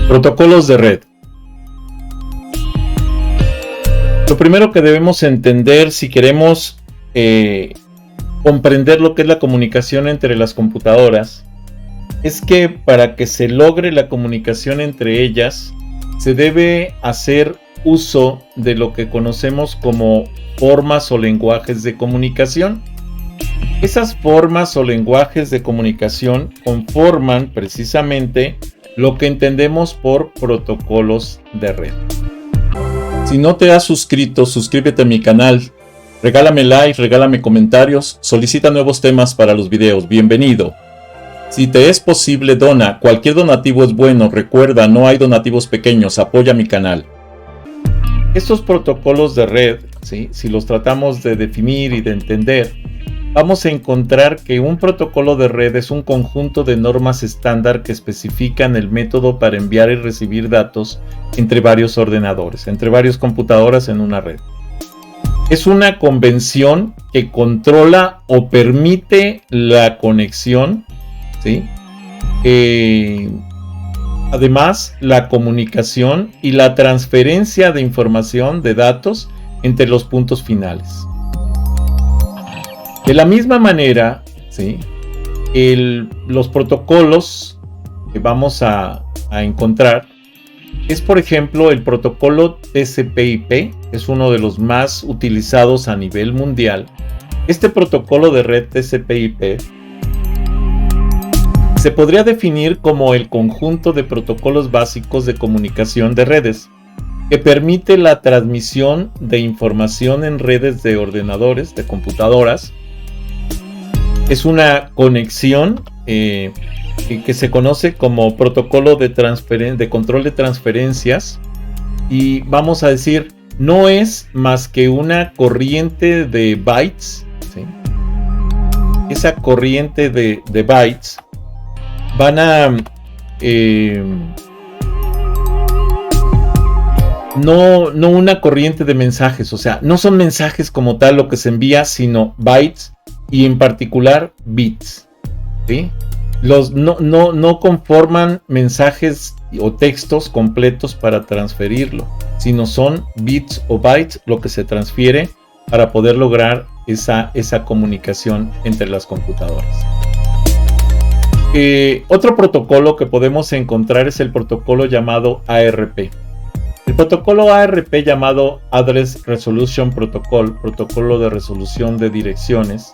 Protocolos de red. Lo primero que debemos entender si queremos comprender lo que es la comunicación entre las computadoras es que para que se logre la comunicación entre ellas se debe hacer uso de lo que conocemos como formas o lenguajes de comunicación. Esas formas o lenguajes de comunicación conforman precisamente lo que entendemos por protocolos de red. Si no te has suscrito, suscríbete a mi canal, regálame like, regálame comentarios, solicita nuevos temas para los videos, bienvenido. Si te es posible, dona, cualquier donativo es bueno, recuerda, no hay donativos pequeños, apoya mi canal. Estos protocolos de red, ¿sí? Si los tratamos de definir y de entender, vamos a encontrar que un protocolo de red es un conjunto de normas estándar que especifican el método para enviar y recibir datos entre varios ordenadores, entre varias computadoras en una red. Es una convención que controla o permite la conexión, ¿sí? Además, la comunicación y la transferencia de información de datos entre los puntos finales. De la misma manera, ¿sí? Los protocolos que vamos a encontrar es, por ejemplo, el protocolo TCP/IP, es uno de los más utilizados a nivel mundial. Este protocolo de red TCP/IP se podría definir como el conjunto de protocolos básicos de comunicación de redes que permite la transmisión de información en redes de ordenadores, de computadoras. Es una conexión que se conoce como protocolo de control de transferencias, y vamos a decir, no es más que una corriente de bytes, ¿sí? Esa corriente de bytes van a no una corriente de mensajes, o sea, no son mensajes como tal lo que se envía, sino bytes y en particular bits, ¿sí? No conforman mensajes o textos completos para transferirlo, sino son bits o bytes lo que se transfiere para poder lograr esa comunicación entre las computadoras. Otro protocolo que podemos encontrar es el protocolo llamado ARP. El protocolo ARP, llamado Address Resolution Protocol, protocolo de resolución de direcciones,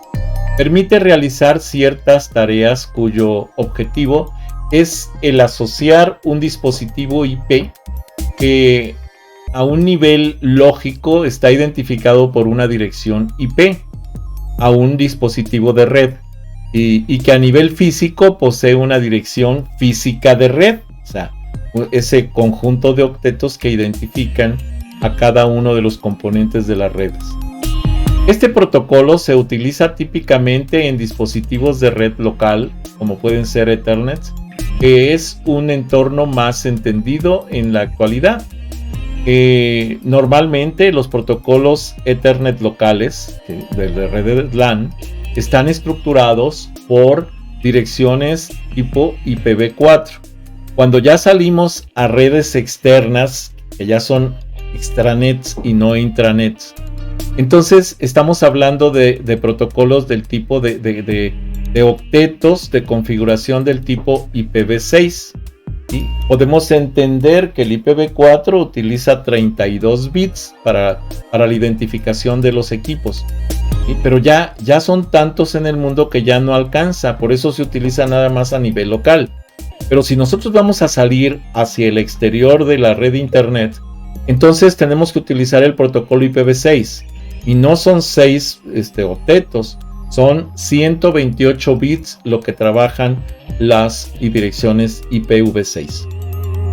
permite realizar ciertas tareas cuyo objetivo es el asociar un dispositivo IP que a un nivel lógico está identificado por una dirección IP a un dispositivo de red. Y que a nivel físico posee una dirección física de red, o sea, ese conjunto de octetos que identifican a cada uno de los componentes de las redes. Este protocolo se utiliza típicamente en dispositivos de red local, como pueden ser Ethernet, que es un entorno más entendido en la actualidad. Normalmente los protocolos Ethernet locales de redes LAN están estructurados por direcciones tipo IPv4. Cuando ya salimos a redes externas, que ya son extranets y no intranets, entonces estamos hablando de protocolos del tipo de octetos de configuración del tipo IPv6. ¿Sí? Podemos entender que el IPv4 utiliza 32 bits para la identificación de los equipos. ¿Sí? Pero ya son tantos en el mundo que ya no alcanza, por eso se utiliza nada más a nivel local. Pero si nosotros vamos a salir hacia el exterior de la red de internet, entonces tenemos que utilizar el protocolo IPv6, y no son 6 octetos, son 128 bits lo que trabajan las direcciones IPv6.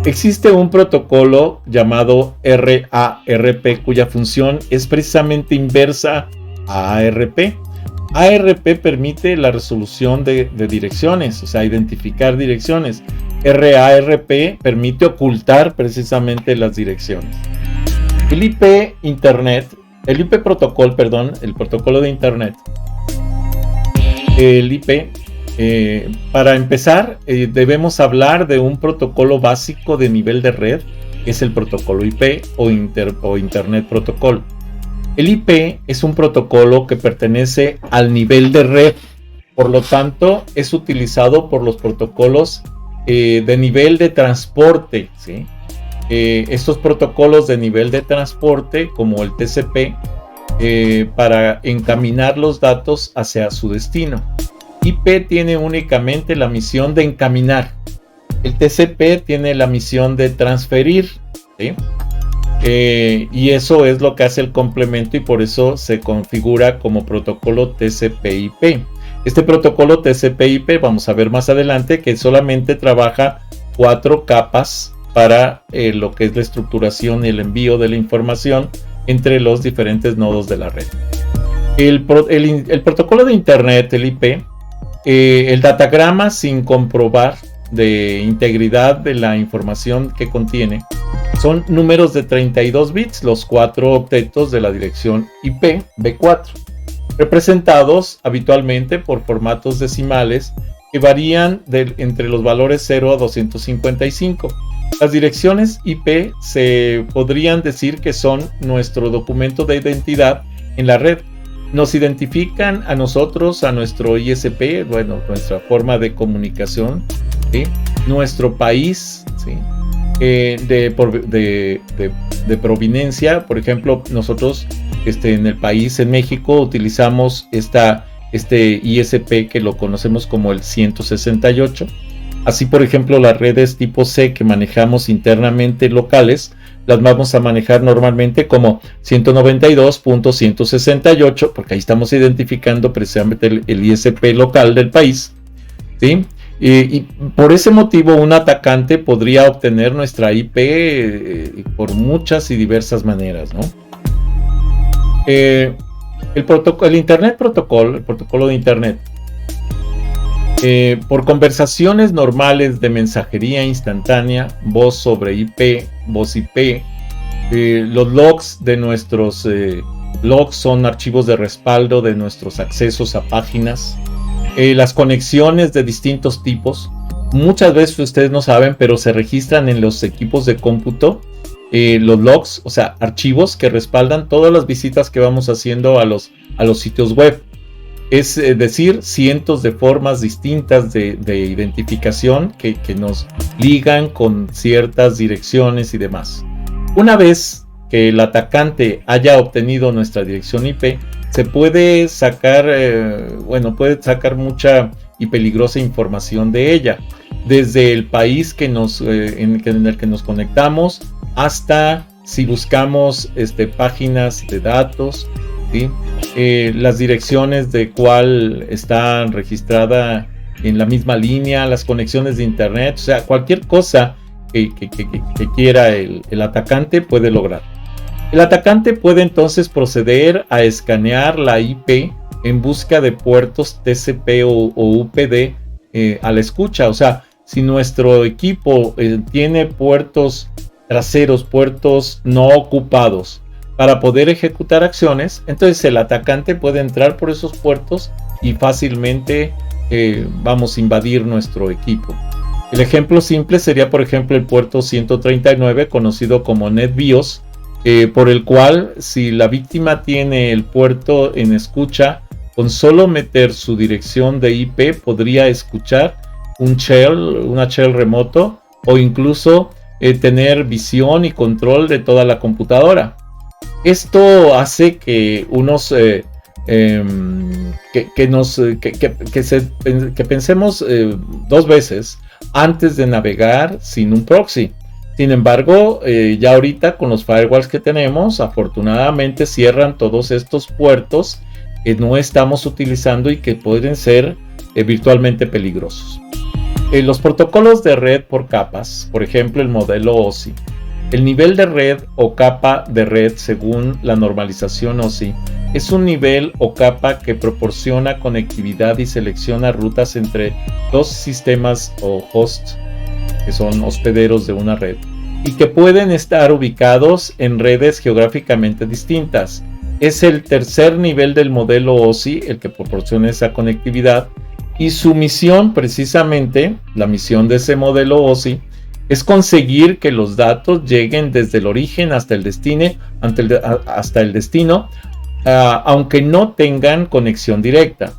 Existe un protocolo llamado RARP cuya función es precisamente inversa a ARP. ARP permite la resolución de direcciones, o sea, identificar direcciones. RARP permite ocultar precisamente las direcciones. El protocolo de internet, el IP, Para empezar, debemos hablar de un protocolo básico de nivel de red, que es el protocolo IP o Internet Protocol. El IP es un protocolo que pertenece al nivel de red, por lo tanto es utilizado por los protocolos de nivel de transporte, ¿sí? Estos protocolos de nivel de transporte, como el TCP, para encaminar los datos hacia su destino. IP tiene únicamente la misión de encaminar. El TCP tiene la misión de transferir, ¿sí? Y eso es lo que hace el complemento, y por eso se configura como protocolo TCP/IP. Este protocolo TCP/IP, vamos a ver más adelante, que solamente trabaja 4 capas para lo que es la estructuración y el envío de la información entre los diferentes nodos de la red. El protocolo de Internet, el IP, el datagrama sin comprobar de integridad de la información que contiene, son números de 32 bits, los 4 octetos de la dirección IP V4, representados habitualmente por formatos decimales que varían entre los valores 0 a 255. Las direcciones IP se podrían decir que son nuestro documento de identidad en la red. Nos identifican a nosotros, a nuestro ISP, bueno, nuestra forma de comunicación, ¿sí? Nuestro país, ¿sí? De proveniencia. Por ejemplo, nosotros en el país, en México, utilizamos este ISP que lo conocemos como el 168. Así, por ejemplo, las redes tipo C que manejamos internamente locales, las vamos a manejar normalmente como 192.168, porque ahí estamos identificando precisamente el ISP local del país, ¿sí? Y por ese motivo un atacante podría obtener nuestra IP por muchas y diversas maneras, ¿no? El Internet Protocol, el protocolo de Internet, por conversaciones normales de mensajería instantánea, voz sobre IP, voz IP, los logs de nuestros logs son archivos de respaldo de nuestros accesos a páginas, las conexiones de distintos tipos. Muchas veces ustedes no saben, pero se registran en los equipos de cómputo los logs, o sea, archivos que respaldan todas las visitas que vamos haciendo a los sitios web. Es decir, cientos de formas distintas de identificación que nos ligan con ciertas direcciones y demás. Una vez que el atacante haya obtenido nuestra dirección IP, se puede sacar, puede sacar mucha y peligrosa información de ella, desde el país en el que nos conectamos, hasta si buscamos páginas de datos, ¿sí? Las direcciones de cuál está registrada en la misma línea, las conexiones de internet, o sea, cualquier cosa que quiera el atacante puede lograr. El atacante puede entonces proceder a escanear la IP en busca de puertos TCP o UPD a la escucha. O sea, si nuestro equipo tiene puertos traseros, puertos no ocupados para poder ejecutar acciones, entonces el atacante puede entrar por esos puertos y fácilmente vamos a invadir nuestro equipo. El ejemplo simple sería, por ejemplo, el puerto 139, conocido como NetBIOS, por el cual, si la víctima tiene el puerto en escucha, con solo meter su dirección de IP podría escuchar una shell remoto, o incluso tener visión y control de toda la computadora. Esto hace que pensemos dos veces antes de navegar sin un proxy. Sin embargo, ya ahorita con los firewalls que tenemos, afortunadamente cierran todos estos puertos que no estamos utilizando y que pueden ser virtualmente peligrosos. Los protocolos de red por capas, por ejemplo el modelo OSI. El nivel de red o capa de red, según la normalización OSI, es un nivel o capa que proporciona conectividad y selecciona rutas entre dos sistemas o hosts, que son hospederos de una red, y que pueden estar ubicados en redes geográficamente distintas. Es el tercer nivel del modelo OSI el que proporciona esa conectividad, Y su misión, precisamente, la misión de ese modelo OSI, es conseguir que los datos lleguen desde el origen hasta el destino, aunque no tengan conexión directa.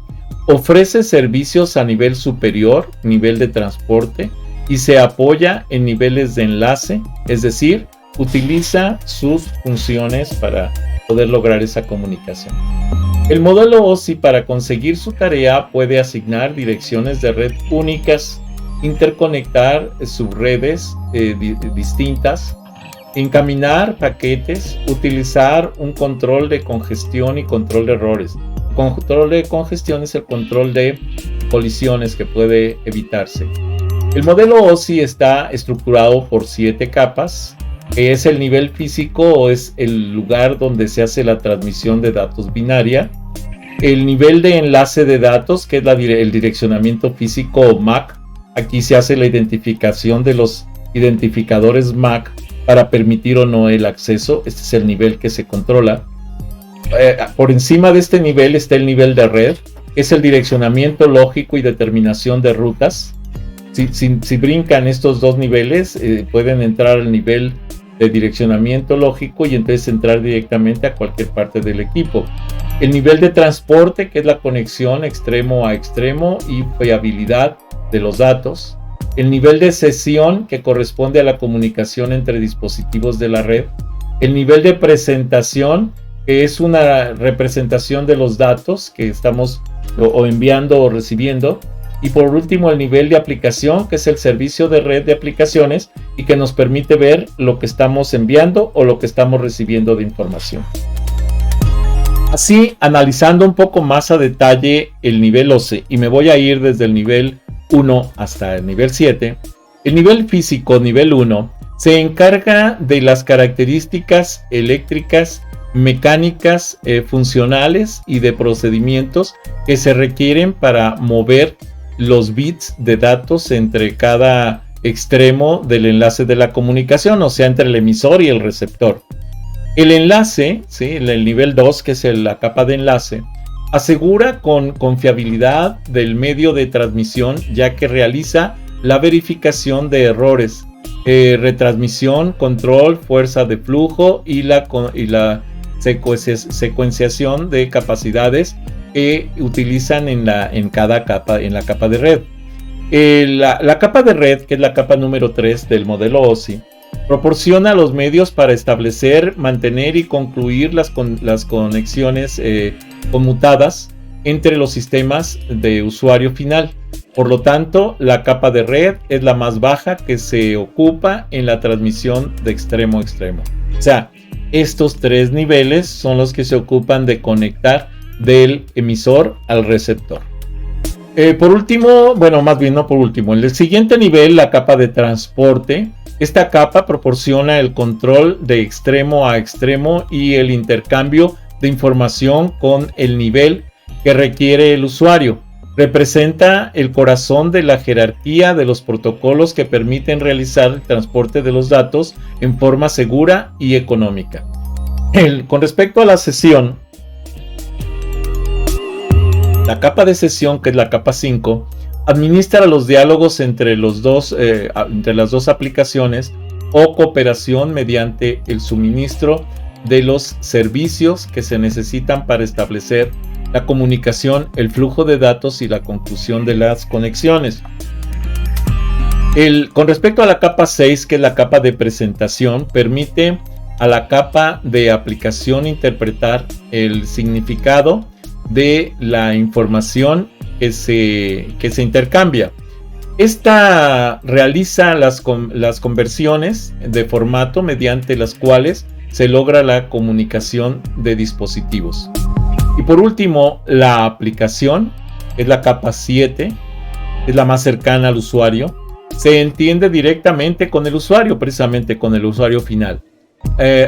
Ofrece servicios a nivel superior, nivel de transporte, y se apoya en niveles de enlace, es decir, utiliza sus funciones para poder lograr esa comunicación. El modelo OSI, para conseguir su tarea, puede asignar direcciones de red únicas, interconectar subredes distintas, encaminar paquetes, utilizar un control de congestión y control de errores. Control de congestión es el control de colisiones que puede evitarse. El modelo OSI está estructurado por 7 capas, que es el nivel físico o es el lugar donde se hace la transmisión de datos binaria. El nivel de enlace de datos, que es el direccionamiento físico o MAC. Aquí se hace la identificación de los identificadores MAC para permitir o no el acceso. Este es el nivel que se controla. Por encima de este nivel está el nivel de red, que es el direccionamiento lógico y determinación de rutas. Si brincan estos dos niveles, pueden entrar al nivel de direccionamiento lógico y entonces entrar directamente a cualquier parte del equipo. El nivel de transporte, que es la conexión extremo a extremo y fiabilidad de los datos. El nivel de sesión, que corresponde a la comunicación entre dispositivos de la red. El nivel de presentación, que es una representación de los datos que estamos o enviando o recibiendo. Y por último, el nivel de aplicación, que es el servicio de red de aplicaciones y que nos permite ver lo que estamos enviando o lo que estamos recibiendo de información. Así, analizando un poco más a detalle el nivel OSI, y me voy a ir desde el nivel 1 hasta el nivel 7, el nivel físico, nivel 1, se encarga de las características eléctricas, mecánicas, funcionales y de procedimientos que se requieren para mover los bits de datos entre cada extremo del enlace de la comunicación, o sea, entre el emisor y el receptor. El enlace, ¿sí? El nivel 2, que es la capa de enlace, asegura con confiabilidad del medio de transmisión, ya que realiza la verificación de errores, retransmisión, control, fuerza de flujo y la secuenciación de capacidades que utilizan en cada capa, en la capa de red. La capa de red, que es la capa número 3 del modelo OSI, proporciona los medios para establecer, mantener y concluir las conexiones conmutadas entre los sistemas de usuario final. Por lo tanto, la capa de red es la más baja que se ocupa en la transmisión de extremo a extremo. O sea, estos 3 niveles son los que se ocupan de conectar del emisor al receptor. Por último, bueno, más bien no por último, en el siguiente nivel, la capa de transporte. Esta capa proporciona el control de extremo a extremo y el intercambio de información con el nivel que requiere el usuario. Representa el corazón de la jerarquía de los protocolos que permiten realizar el transporte de los datos en forma segura y económica. Con respecto a la sesión, la capa de sesión, que es la capa 5, administra los diálogos entre las dos aplicaciones o cooperación mediante el suministro de los servicios que se necesitan para establecer la comunicación, el flujo de datos y la conclusión de las conexiones. Con respecto a la capa 6, que es la capa de presentación, permite a la capa de aplicación interpretar el significado de la información que se intercambia. Esta realiza las conversiones de formato mediante las cuales se logra la comunicación de dispositivos. Y por último, la aplicación, es la capa 7, es la más cercana al usuario. Se entiende directamente con el usuario, precisamente con el usuario final,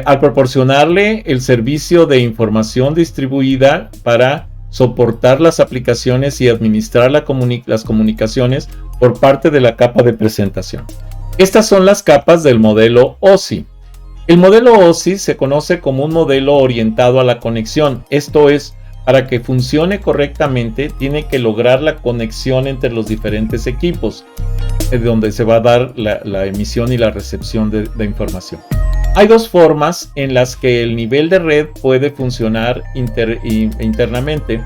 al proporcionarle el servicio de información distribuida para soportar las aplicaciones y administrar las comunicaciones por parte de la capa de presentación. Estas son las capas del modelo OSI. El modelo OSI se conoce como un modelo orientado a la conexión, esto es, para que funcione correctamente, tiene que lograr la conexión entre los diferentes equipos, donde se va a dar la emisión y la recepción de información. Hay dos formas en las que el nivel de red puede funcionar internamente,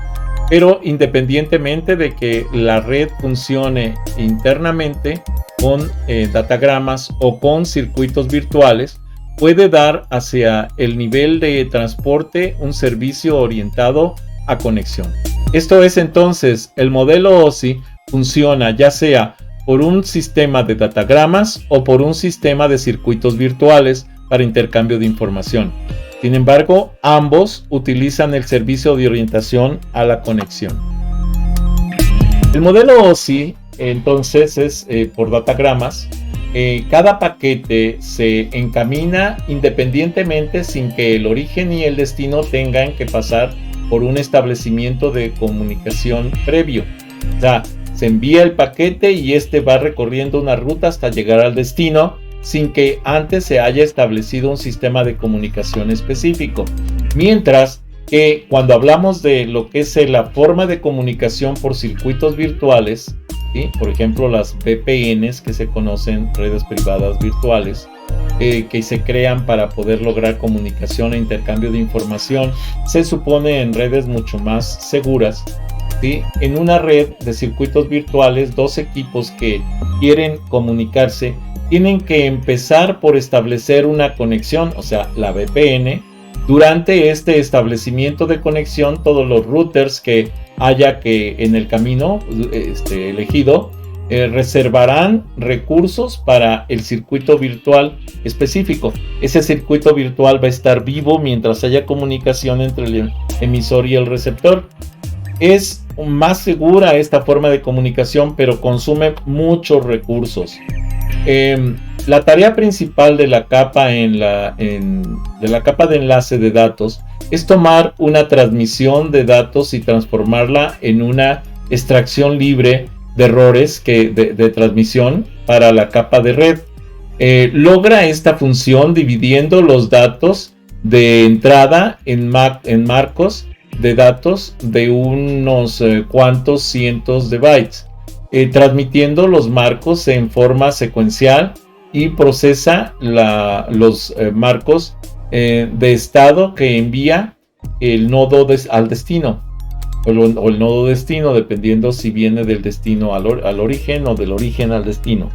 pero independientemente de que la red funcione internamente con datagramas o con circuitos virtuales, puede dar hacia el nivel de transporte un servicio orientado a conexión. Esto es entonces, el modelo OSI funciona ya sea por un sistema de datagramas o por un sistema de circuitos virtuales para intercambio de información. Sin embargo, ambos utilizan el servicio de orientación a la conexión. El modelo OSI entonces es por datagramas. Cada paquete se encamina independientemente sin que el origen y el destino tengan que pasar por un establecimiento de comunicación previo. O sea, se envía el paquete y este va recorriendo una ruta hasta llegar al destino sin que antes se haya establecido un sistema de comunicación específico. Mientras que cuando hablamos de lo que es la forma de comunicación por circuitos virtuales, ¿sí? Por ejemplo, las VPNs, que se conocen, redes privadas virtuales, que se crean para poder lograr comunicación e intercambio de información, se supone en redes mucho más seguras. ¿Sí? En una red de circuitos virtuales, dos equipos que quieren comunicarse tienen que empezar por establecer una conexión, o sea, la VPN. Durante este establecimiento de conexión, todos los routers que haya que en el camino elegido reservarán recursos para el circuito virtual específico. Ese circuito virtual va a estar vivo mientras haya comunicación entre el emisor y el receptor. Es más segura esta forma de comunicación, pero consume muchos recursos. La tarea principal de la capa de la capa de enlace de datos es tomar una transmisión de datos y transformarla en una extracción libre de errores de transmisión para la capa de red. Logra esta función dividiendo los datos de entrada en marcos de datos de unos cuantos cientos de bytes, transmitiendo los marcos en forma secuencial y procesa los marcos de estado que envía el nodo al destino o el nodo destino, dependiendo si viene del destino al origen o del origen al destino.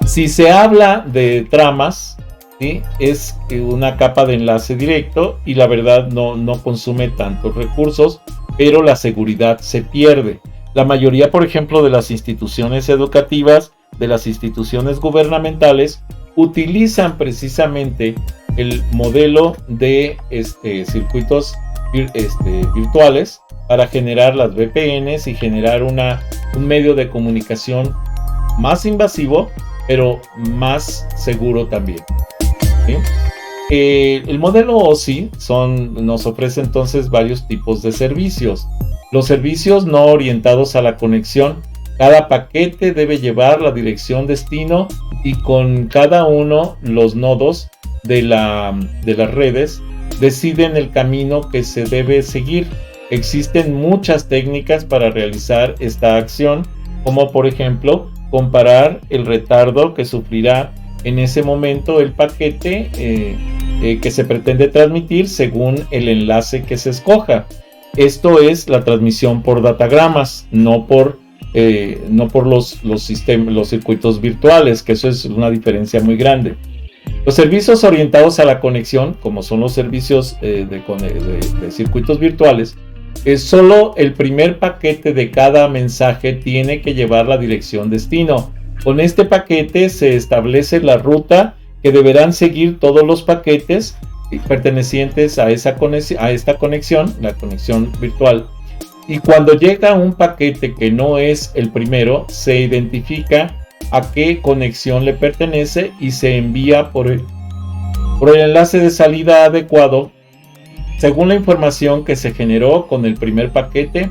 Si se habla de tramas, ¿sí? Es una capa de enlace directo y la verdad no consume tantos recursos, pero la seguridad se pierde. La mayoría, por ejemplo, de las instituciones educativas, de las instituciones gubernamentales, utilizan precisamente el modelo de circuitos virtuales para generar las VPNs y generar un medio de comunicación más invasivo, pero más seguro también. ¿Sí? El modelo OSI nos ofrece entonces varios tipos de servicios. Los servicios no orientados a la conexión. Cada paquete debe llevar la dirección destino y con cada uno los nodos de las redes deciden el camino que se debe seguir. Existen muchas técnicas para realizar esta acción, como por ejemplo comparar el retardo que sufrirá en ese momento el paquete que se pretende transmitir según el enlace que se escoja. Esto es la transmisión por datagramas, no por los circuitos virtuales, que eso es una diferencia muy grande. Los servicios orientados a la conexión, como son los servicios de circuitos virtuales, solo el primer paquete de cada mensaje tiene que llevar la dirección destino. Con este paquete se establece la ruta que deberán seguir todos los paquetes pertenecientes a esta conexión, la conexión virtual. Y cuando llega un paquete que no es el primero, se identifica a qué conexión le pertenece y se envía por el enlace de salida adecuado según la información que se generó con el primer paquete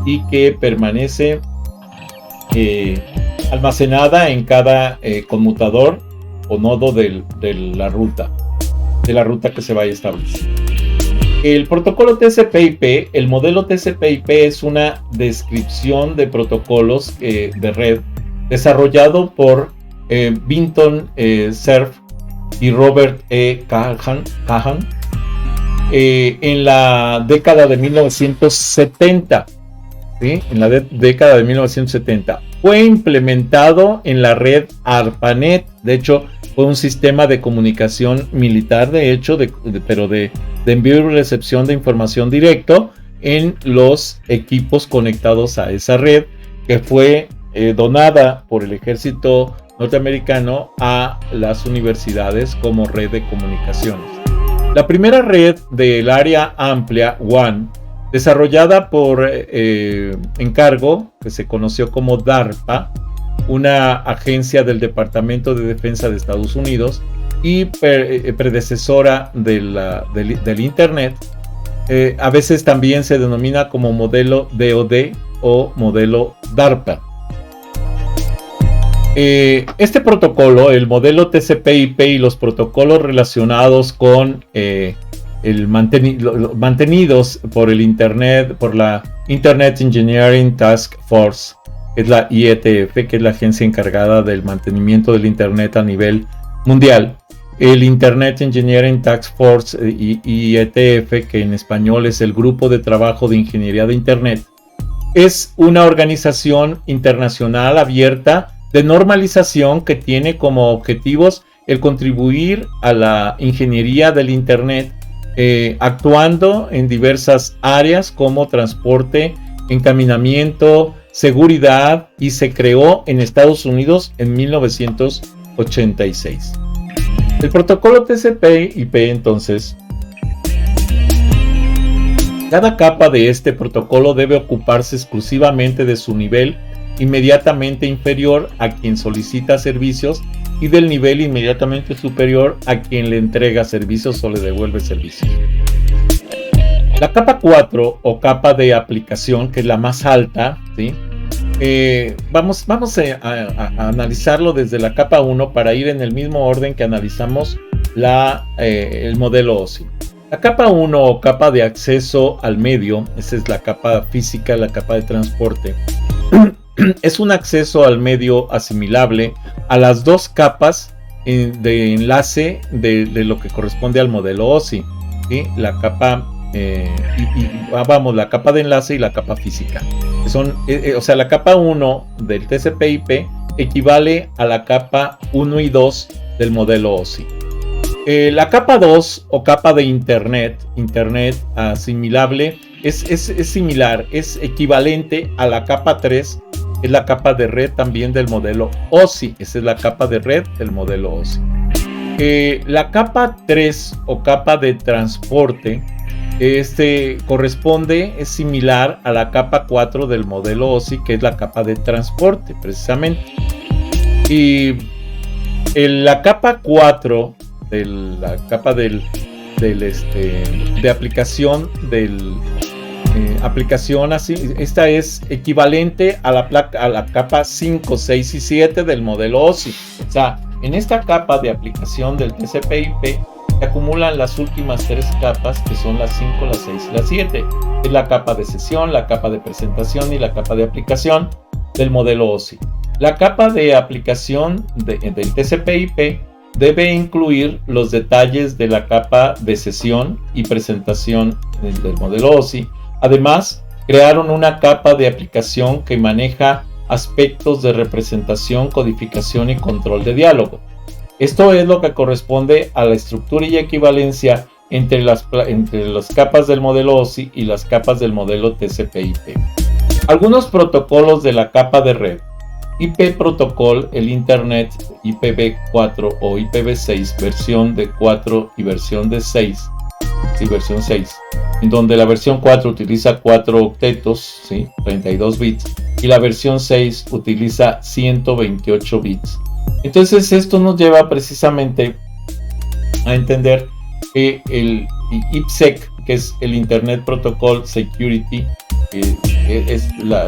y que permanece almacenada en cada conmutador o nodo de la ruta que se vaya a establecer. El protocolo TCP/IP, el modelo TCP/IP es una descripción de protocolos de red desarrollado por Vinton Cerf y Robert E. Kahan en la década de 1970. ¿Sí? En la década de 1970. Fue implementado en la red ARPANET. De hecho, fue un sistema de comunicación militar, de hecho, pero de envío y recepción de información directo en los equipos conectados a esa red, que fue donada por el ejército norteamericano a las universidades como red de comunicaciones. La primera red del área amplia, WAN, desarrollada por encargo, que se conoció como DARPA, una agencia del Departamento de Defensa de Estados Unidos y predecesora del Internet, a veces también se denomina como modelo DoD o modelo DARPA. Este protocolo, el modelo TCP/IP y los protocolos relacionados con mantenidos por el Internet, por la Internet Engineering Task Force, que es la IETF, que es la agencia encargada del mantenimiento del Internet a nivel mundial. El Internet Engineering Task Force, IETF, que en español es el Grupo de Trabajo de Ingeniería de Internet, es una organización internacional abierta de normalización que tiene como objetivos el contribuir a la ingeniería del Internet, actuando en diversas áreas como transporte, encaminamiento, seguridad, y se creó en Estados Unidos en 1986. El protocolo TCP/IP, entonces, cada capa de este protocolo debe ocuparse exclusivamente de su nivel inmediatamente inferior a quien solicita servicios y del nivel inmediatamente superior a quien le entrega servicios o le devuelve servicios. La capa 4 o capa de aplicación, que es la más alta, ¿sí? Vamos a analizarlo desde la capa 1 para ir en el mismo orden que analizamos el modelo OSI. La capa 1 o capa de acceso al medio, esa es la capa física, la capa de transporte, es un acceso al medio asimilable a las dos capas de enlace de lo que corresponde al modelo OSI, ¿sí? La capa la capa de enlace y la capa física. O sea, la capa 1 del TCP/IP equivale a la capa 1 y 2 del modelo OSI. La capa 2 o capa de Internet asimilable es similar, es equivalente a la capa 3, es la capa de red también del modelo OSI. Esa es la capa de red del modelo OSI. La capa 3 o capa de transporte es similar a la capa 4 del modelo OSI, que es la capa de transporte precisamente. Y la capa 4 de la capa de aplicación aplicación así, esta es equivalente a la capa 5, 6 y 7 del modelo OSI. O sea, en esta capa de aplicación del TCP/IP se acumulan las últimas tres capas, que son las 5, las 6 y las 7. Es la capa de sesión, la capa de presentación y la capa de aplicación del modelo OSI. La capa de aplicación del TCP/IP debe incluir los detalles de la capa de sesión y presentación del modelo OSI. Además, crearon una capa de aplicación que maneja aspectos de representación, codificación y control de diálogo. Esto es lo que corresponde a la estructura y equivalencia entre las capas del modelo OSI y las capas del modelo TCP/IP. Algunos protocolos de la capa de red: IP Protocol, el Internet IPv4 o IPv6 versión de 4 y versión de 6, sí, versión 6, en donde la versión 4 utiliza 4 octetos, ¿sí? 32 bits, y la versión 6 utiliza 128 bits. Entonces esto nos lleva precisamente a entender que el IPsec, que es el Internet Protocol Security,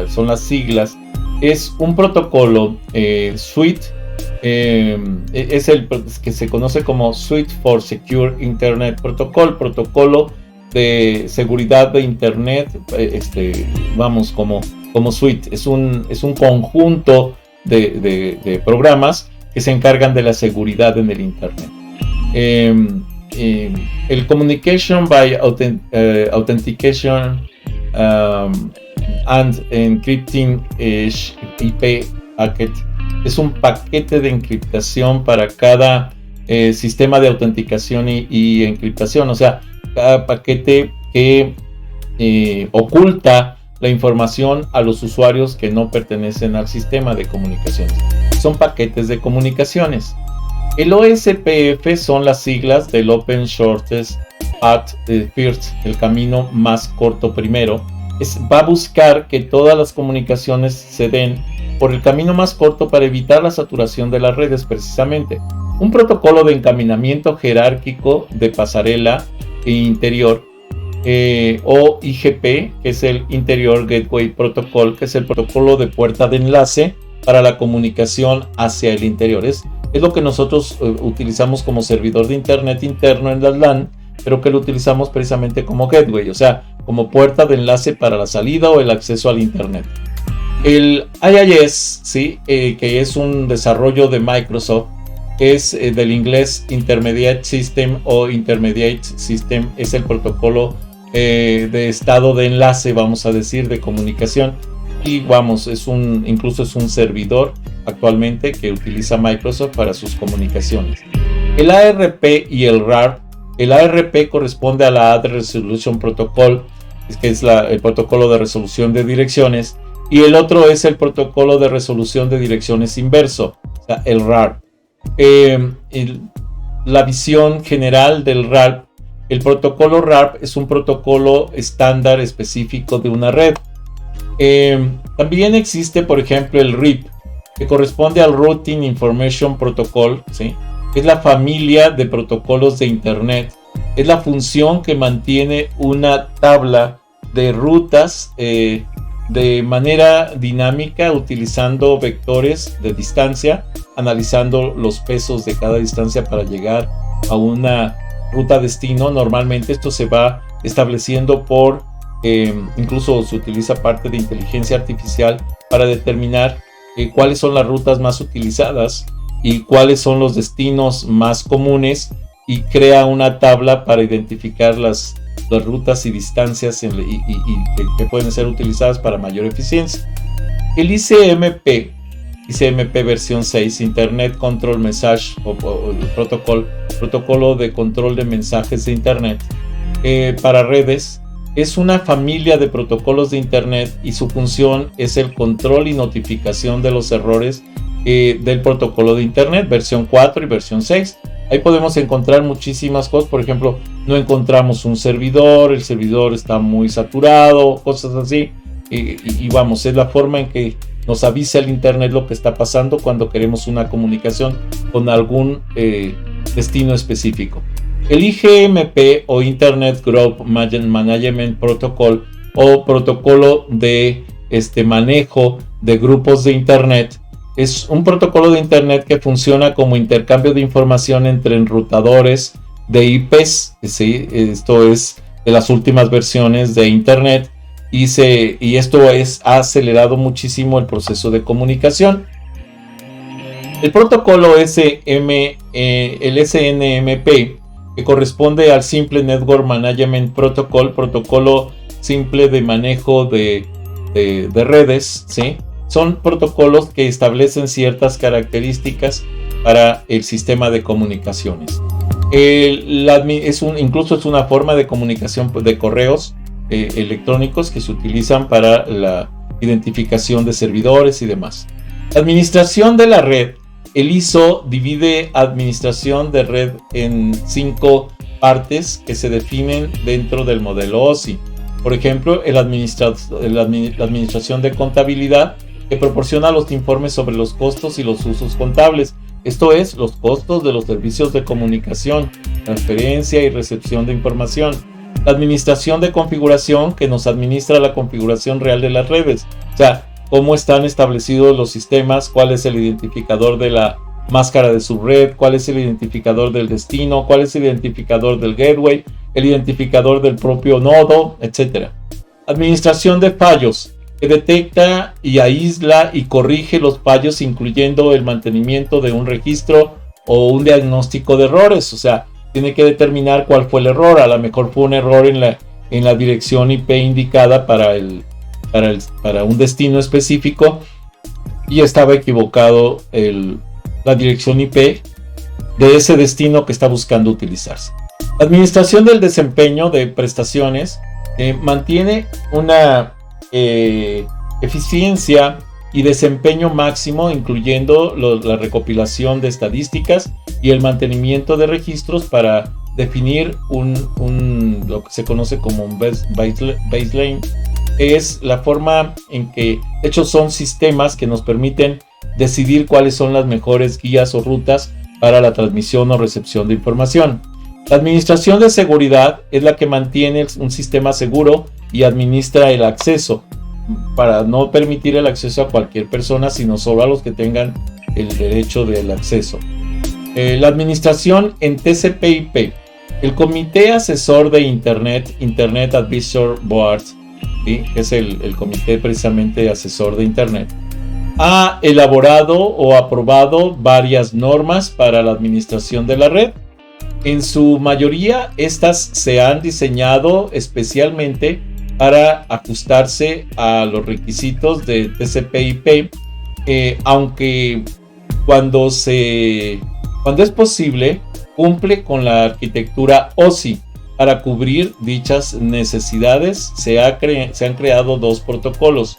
son las siglas, es un protocolo suite, es el que se conoce como Suite for Secure Internet Protocol, protocolo de seguridad de Internet, vamos, como suite. Es un conjunto de programas que se encargan de la seguridad en el Internet. El Communication by Authentication and Encrypting IP Packet es un paquete de encriptación para cada sistema de autenticación y encriptación. O sea, cada paquete que oculta la información a los usuarios que no pertenecen al sistema de comunicaciones. Son paquetes de comunicaciones. El OSPF son las siglas del Open Shortest Path First, el camino más corto primero. Va a buscar que todas las comunicaciones se den por el camino más corto para evitar la saturación de las redes, precisamente. Un protocolo de encaminamiento jerárquico de pasarela e interior, o IGP, que es el Interior Gateway Protocol, que es el protocolo de puerta de enlace para la comunicación hacia el interior. Es lo que nosotros utilizamos como servidor de Internet interno en las LAN, pero que lo utilizamos precisamente como gateway, o sea, como puerta de enlace para la salida o el acceso al Internet. El IIS, ¿sí? Que es un desarrollo de Microsoft, es del inglés Intermediate System o Intermediate System, es el protocolo de estado de enlace, vamos a decir, de comunicación. Y vamos, incluso es un servidor actualmente que utiliza Microsoft para sus comunicaciones. El ARP y el RARP. El ARP corresponde a la Address Resolution Protocol, que es el protocolo de resolución de direcciones, y el otro es el protocolo de resolución de direcciones inverso, o sea, el RARP. La visión general del RARP: el protocolo RARP es un protocolo estándar específico de una red. También existe, por ejemplo, el RIP, que corresponde al Routing Information Protocol, ¿sí? Es la familia de protocolos de Internet. Es la función que mantiene una tabla de rutas de manera dinámica, utilizando vectores de distancia, analizando los pesos de cada distancia para llegar a una ruta destino. Normalmente esto se va estableciendo por incluso se utiliza parte de inteligencia artificial para determinar cuáles son las rutas más utilizadas y cuáles son los destinos más comunes, y crea una tabla para identificar las rutas y distancias que pueden ser utilizadas para mayor eficiencia. El ICMP versión 6, Internet Control Message protocolo de control de mensajes de Internet para redes, es una familia de protocolos de Internet, y su función es el control y notificación de los errores del protocolo de Internet, versión 4 y versión 6. Ahí podemos encontrar muchísimas cosas. Por ejemplo, no encontramos un servidor, el servidor está muy saturado, cosas así. Y vamos, es la forma en que nos avisa el Internet lo que está pasando cuando queremos una comunicación con algún destino específico. El IGMP o Internet Group Management Protocol, o protocolo de manejo de grupos de Internet, es un protocolo de Internet que funciona como intercambio de información entre enrutadores de IPs. ¿Sí? Esto es de las últimas versiones de Internet, y esto ha acelerado muchísimo el proceso de comunicación. El protocolo el SNMP, que corresponde al Simple Network Management Protocol, protocolo simple de manejo de redes, ¿sí? Son protocolos que establecen ciertas características para el sistema de comunicaciones. Incluso es una forma de comunicación de correos electrónicos que se utilizan para la identificación de servidores y demás. Administración de la red. El ISO divide administración de red en 5 partes que se definen dentro del modelo OSI. Por ejemplo, la administración de contabilidad, que proporciona los informes sobre los costos y los usos contables. Esto es, los costos de los servicios de comunicación, transferencia y recepción de información. La administración de configuración, que nos administra la configuración real de las redes. O sea, cómo están establecidos los sistemas, cuál es el identificador de la máscara de subred, cuál es el identificador del destino, cuál es el identificador del gateway, el identificador del propio nodo, etc. Administración de fallos, que detecta y aísla y corrige los fallos, incluyendo el mantenimiento de un registro o un diagnóstico de errores. O sea, tiene que determinar cuál fue el error. A lo mejor fue un error en la dirección IP indicada para un destino específico y estaba equivocado la dirección IP de ese destino que está buscando utilizarse. La administración del desempeño de prestaciones mantiene una eficiencia y desempeño máximo, incluyendo la recopilación de estadísticas y el mantenimiento de registros para definir lo que se conoce como un baseline. Es la forma en que, de hecho, son sistemas que nos permiten decidir cuáles son las mejores guías o rutas para la transmisión o recepción de información. La administración de seguridad es la que mantiene un sistema seguro y administra el acceso, para no permitir el acceso a cualquier persona, sino solo a los que tengan el derecho del acceso. La administración en TCP/IP. El Comité Asesor de Internet Advisory Board, ¿sí?, que es el comité precisamente asesor de Internet, ha elaborado o aprobado varias normas para la administración de la red. En su mayoría, estas se han diseñado especialmente para ajustarse a los requisitos de TCP/IP, aunque cuando es posible, cumple con la arquitectura OSI. Para cubrir dichas necesidades, se han creado dos protocolos,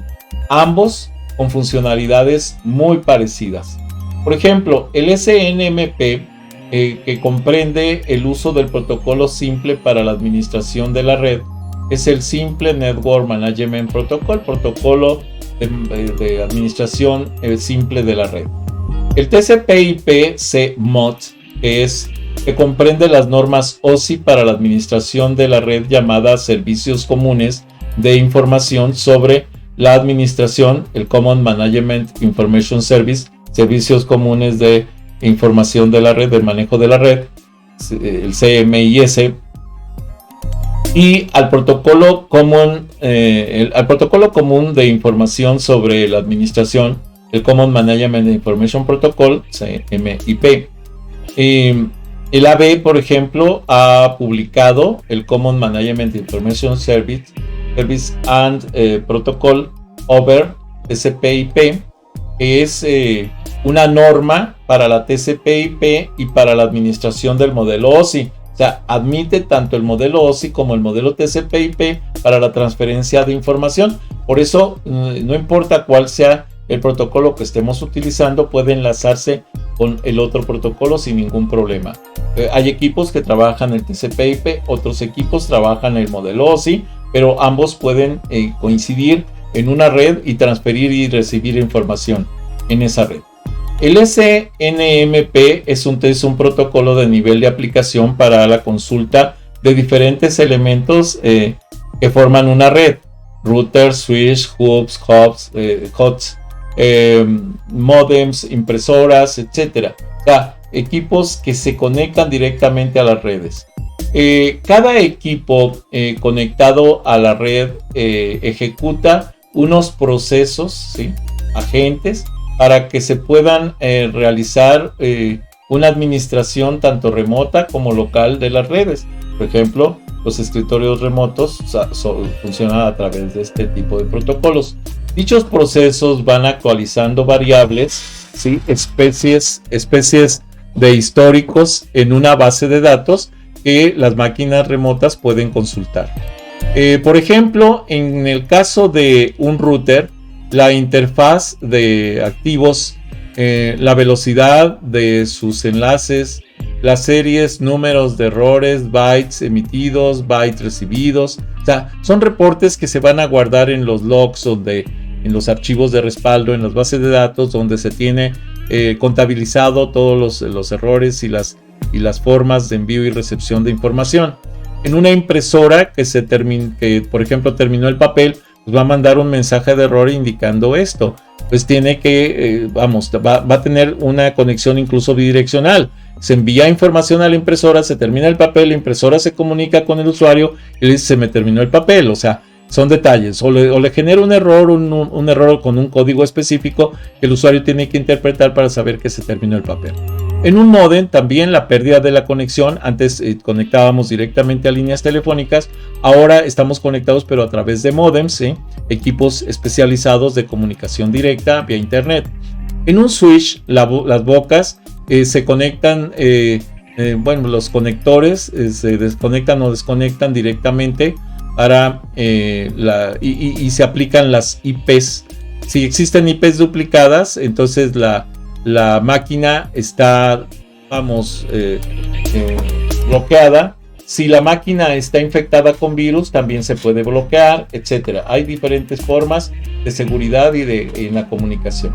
ambos con funcionalidades muy parecidas. Por ejemplo, el SNMP, que comprende el uso del protocolo simple para la administración de la red, es el Simple Network Management Protocol, protocolo de administración simple de la red. El TCP/IP CMOD, que comprende las normas OSI para la administración de la red, llamadas Servicios Comunes de Información sobre la Administración, el Common Management Information Service, Servicios Comunes de Información de la Red, del manejo de la red, el CMIS, y al protocolo común de información sobre la administración, el Common Management Information Protocol, CMIP. El AB, por ejemplo, ha publicado el Common Management Information Service and Protocol over TCP/IP, que es una norma para la TCP/IP y para la administración del modelo OSI. O sea, admite tanto el modelo OSI como el modelo TCP/IP para la transferencia de información. Por eso, no importa cuál sea el protocolo que estemos utilizando, puede enlazarse con el otro protocolo sin ningún problema. Hay equipos que trabajan el TCP/IP, otros equipos trabajan el modelo OSI, pero ambos pueden coincidir en una red y transferir y recibir información en esa red. El SNMP es un protocolo de nivel de aplicación para la consulta de diferentes elementos que forman una red: routers, switch, hubs, hosts, modems, impresoras, etc. O sea, equipos que se conectan directamente a las redes. Cada equipo conectado a la red ejecuta unos procesos, ¿sí?, agentes, para que se puedan realizar una administración tanto remota como local de las redes. Por ejemplo, los escritorios remotos funcionan a través de este tipo de protocolos. Dichos procesos van actualizando variables, ¿sí?, especies de históricos en una base de datos que las máquinas remotas pueden consultar. Por ejemplo, en el caso de un router, la interfaz de activos, la velocidad de sus enlaces, las series, números de errores, bytes emitidos, bytes recibidos. O sea, son reportes que se van a guardar en los logs, en los archivos de respaldo, en las bases de datos, donde se tiene contabilizado todos los errores y las formas de envío y recepción de información. En una impresora que por ejemplo terminó el papel, va a mandar un mensaje de error indicando esto. pues tiene que, va a tener una conexión incluso bidireccional. Se envía información a la impresora, se termina el papel, la impresora se comunica con el usuario y le dice: se me terminó el papel. O sea, son detalles. O le genera un error, un error con un código específico que el usuario tiene que interpretar para saber que se terminó el papel. En un módem también la pérdida de la conexión. Antes conectábamos directamente a líneas telefónicas. Ahora estamos conectados pero a través de módems, equipos especializados de comunicación directa vía internet. En un switch las bocas se conectan, los conectores se desconectan o desconectan directamente para y se aplican las IPs. Si existen IPs duplicadas, entonces la máquina está, bloqueada. Si la máquina está infectada con virus, también se puede bloquear, etc. Hay diferentes formas de seguridad en la comunicación.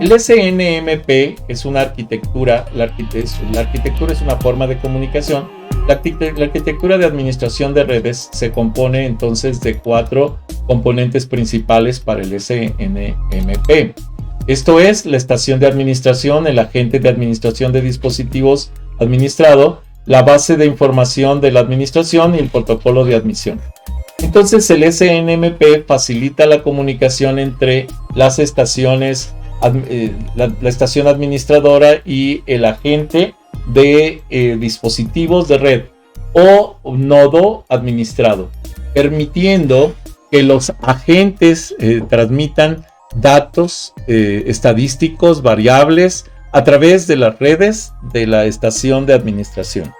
El SNMP es una arquitectura. La arquitectura es una forma de comunicación. La arquitectura de administración de redes se compone entonces de 4 componentes principales para el SNMP. Esto es la estación de administración, el agente de administración de dispositivos administrado, la base de información de la administración y el protocolo de admisión. Entonces el SNMP facilita la comunicación entre las estaciones, la estación administradora y el agente de dispositivos de red o nodo administrado, permitiendo que los agentes transmitan datos estadísticos variables a través de las redes de la estación de administración.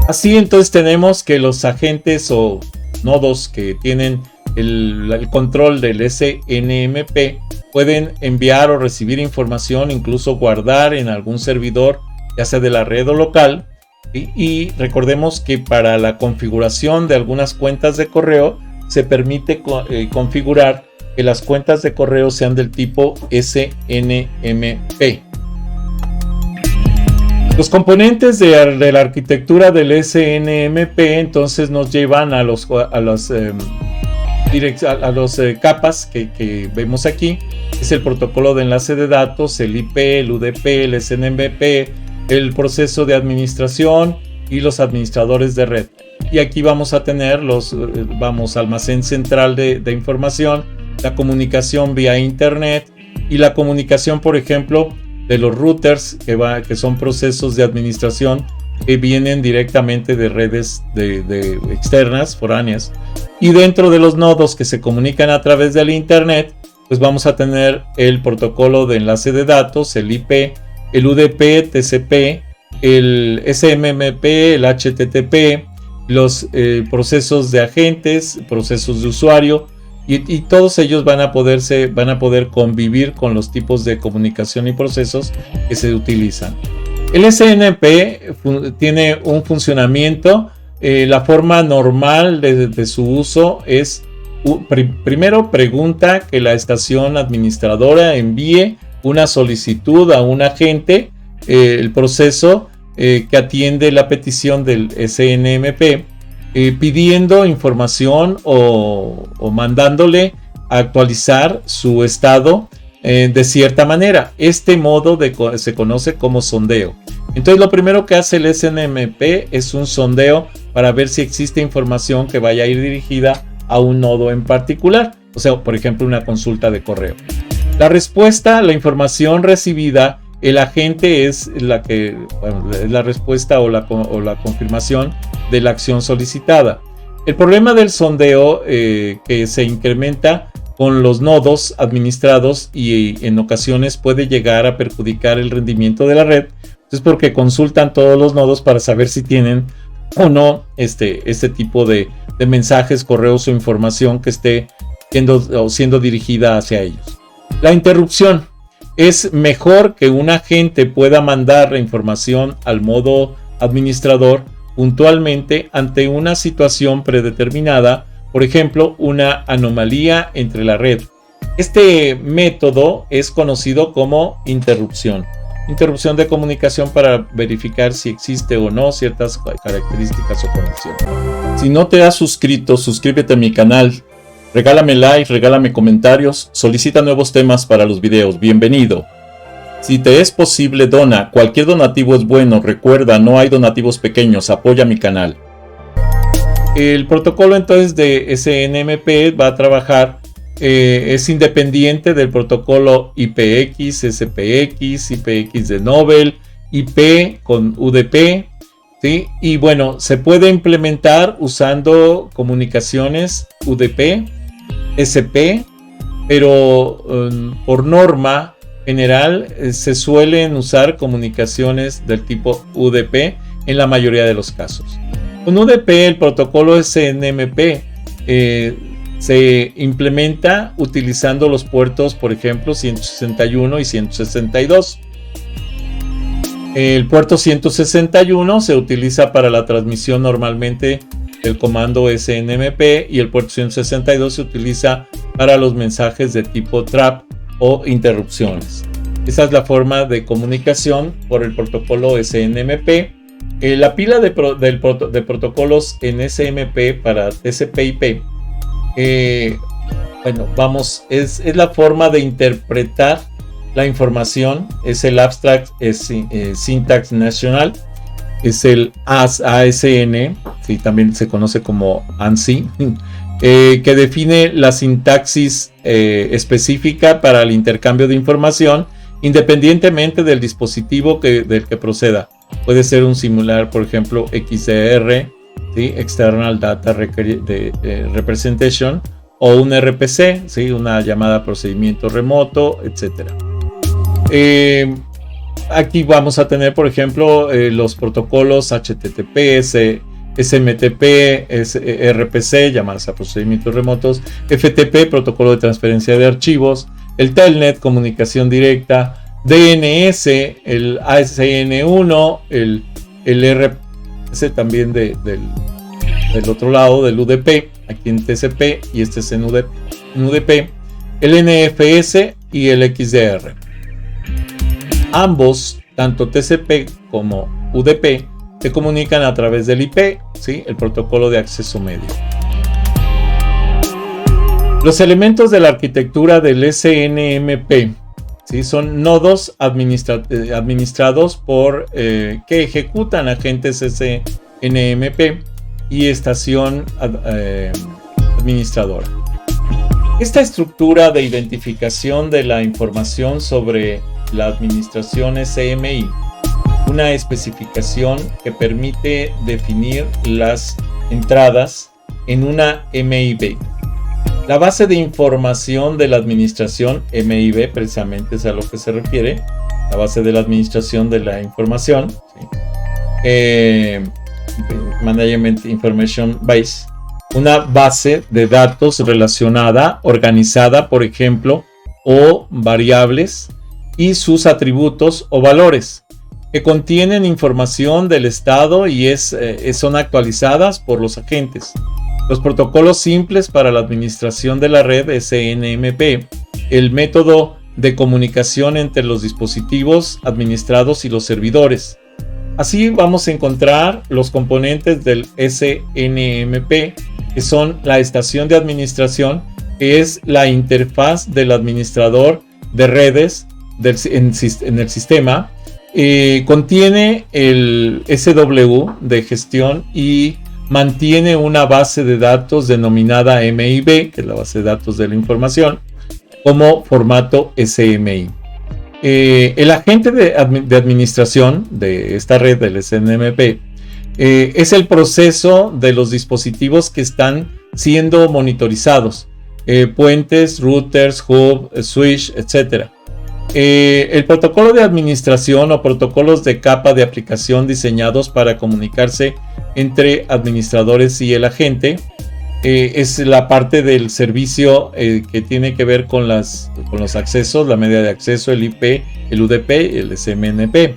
Así entonces tenemos que los agentes o nodos que tienen el control del SNMP pueden enviar o recibir información, incluso guardar en algún servidor, ya sea de la red o local. Y recordemos que para la configuración de algunas cuentas de correo se permite configurar que las cuentas de correo sean del tipo SNMP. Los componentes de la arquitectura del SNMP entonces nos llevan a los capas que vemos aquí. Es el protocolo de enlace de datos, el IP, el UDP, el SNMP, el proceso de administración y los administradores de red. Y aquí vamos a tener almacén central de información, la comunicación vía internet y la comunicación, por ejemplo, de los routers, que son procesos de administración que vienen directamente de redes de externas, foráneas. Y dentro de los nodos que se comunican a través del internet, pues vamos a tener el protocolo de enlace de datos, el IP, el UDP, TCP, el SMMP, el HTTP, los procesos de agentes, procesos de usuario, y todos ellos van a poder convivir con los tipos de comunicación y procesos que se utilizan. El SNMP tiene un funcionamiento. La forma normal de su uso es, primero pregunta que la estación administradora envíe una solicitud a un agente, el proceso que atiende la petición del SNMP, pidiendo información o mandándole a actualizar su estado de cierta manera. Este modo se conoce como sondeo. Entonces lo primero que hace el SNMP es un sondeo para ver si existe información que vaya a ir dirigida a un nodo en particular. O sea, por ejemplo, una consulta de correo. La respuesta, la información recibida, el agente es es la respuesta o la confirmación de la acción solicitada. El problema del sondeo que se incrementa con los nodos administrados y en ocasiones puede llegar a perjudicar el rendimiento de la red, es porque consultan todos los nodos para saber si tienen o no este tipo de mensajes, correos o información que esté siendo dirigida hacia ellos. La interrupción. Es mejor que un agente pueda mandar la información al modo administrador puntualmente ante una situación predeterminada, por ejemplo, una anomalía entre la red. Este método es conocido como interrupción. Interrupción de comunicación para verificar si existe o no ciertas características o conexiones. Si no te has suscrito, suscríbete a mi canal. Regálame like, regálame comentarios, solicita nuevos temas para los videos, bienvenido. Si te es posible, dona, cualquier donativo es bueno, recuerda, no hay donativos pequeños, apoya mi canal. El protocolo entonces de SNMP va a trabajar, es independiente del protocolo IPX, SPX, IPX de Nobel, IP con UDP, ¿sí? Y bueno, se puede implementar usando comunicaciones UDP, SP, pero por norma general se suelen usar comunicaciones del tipo UDP en la mayoría de los casos. Con UDP, el protocolo SNMP se implementa utilizando los puertos, por ejemplo, 161 y 162. El puerto 161 se utiliza para la transmisión normalmente del comando SNMP y el puerto 162 se utiliza para los mensajes de tipo trap o interrupciones. Esa es la forma de comunicación por el protocolo SNMP. La pila de protocolos en SMP para TCP/IP, bueno, vamos, es la forma de interpretar la información, es el Abstract Syntax National, es el ASN, sí, también se conoce como ANSI, que define la sintaxis específica para el intercambio de información independientemente del dispositivo del que proceda. Puede ser un similar, por ejemplo, XDR, ¿sí? External Data Representation, o un RPC, ¿sí? Una llamada procedimiento remoto, etc. Aquí vamos a tener, por ejemplo, los protocolos HTTP, SMTP, RPC, llamadas a procedimientos remotos, FTP, protocolo de transferencia de archivos, el Telnet, comunicación directa, DNS, el ASN1, el RPC también del otro lado, del UDP, aquí en TCP, y este es en UDP, el NFS y el XDR. Ambos, tanto TCP como UDP, se comunican a través del IP, ¿sí? El protocolo de acceso medio. Los elementos de la arquitectura del SNMP, ¿sí? Son nodos administrados por que ejecutan agentes SNMP y estación administradora. Esta estructura de identificación de la información sobre la administración SMI, una especificación que permite definir las entradas en una MIB. La base de información de la administración MIB, precisamente es a lo que se refiere, la base de la administración de la información, ¿sí? Management Information Base, una base de datos relacionada, organizada, por ejemplo, o variables y sus atributos o valores, que contienen información del estado y son actualizadas por los agentes. Los protocolos simples para la administración de la red SNMP, el método de comunicación entre los dispositivos administrados y los servidores. Así vamos a encontrar los componentes del SNMP, que son la estación de administración, que es la interfaz del administrador de redes en el sistema. Contiene el SW de gestión y mantiene una base de datos denominada MIB, que es la base de datos de la información, como formato SMI. El agente de administración de esta red del SNMP es el proceso de los dispositivos que están siendo monitorizados, puentes, routers, hub, switch, etc. El protocolo de administración o protocolos de capa de aplicación diseñados para comunicarse entre administradores y el agente es la parte del servicio que tiene que ver con los accesos, la media de acceso, el IP, el UDP, el SMNP.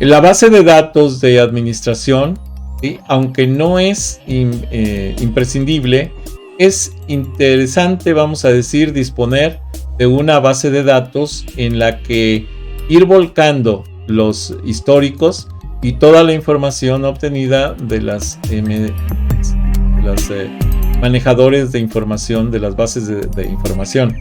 La base de datos de administración, ¿sí? Aunque no es imprescindible, es interesante, vamos a decir, disponer de una base de datos en la que ir volcando los históricos y toda la información obtenida de las manejadores de información, de las bases de información.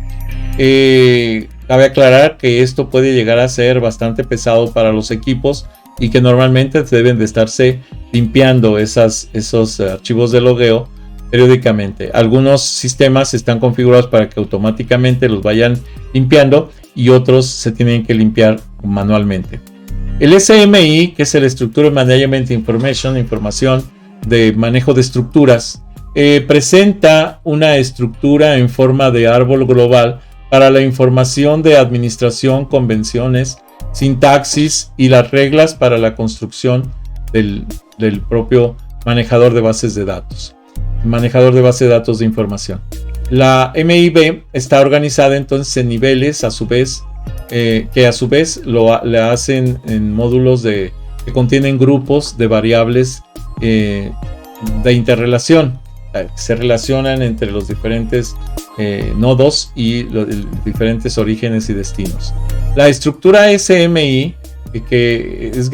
Cabe aclarar que esto puede llegar a ser bastante pesado para los equipos y que normalmente deben de estarse limpiando esos archivos de logueo periódicamente. Algunos sistemas están configurados para que automáticamente los vayan limpiando y otros se tienen que limpiar manualmente. El SMI, que es el Structure Management Information, información de manejo de estructuras, presenta una estructura en forma de árbol global para la información de administración, convenciones, sintaxis y las reglas para la construcción del propio manejador de bases de datos. Manejador de base de datos de información. La MIB está organizada entonces en niveles, a su vez, que a su vez le hacen en módulos que contienen grupos de variables de interrelación. Se relacionan entre los diferentes nodos y los diferentes orígenes y destinos. La estructura SMI, que es,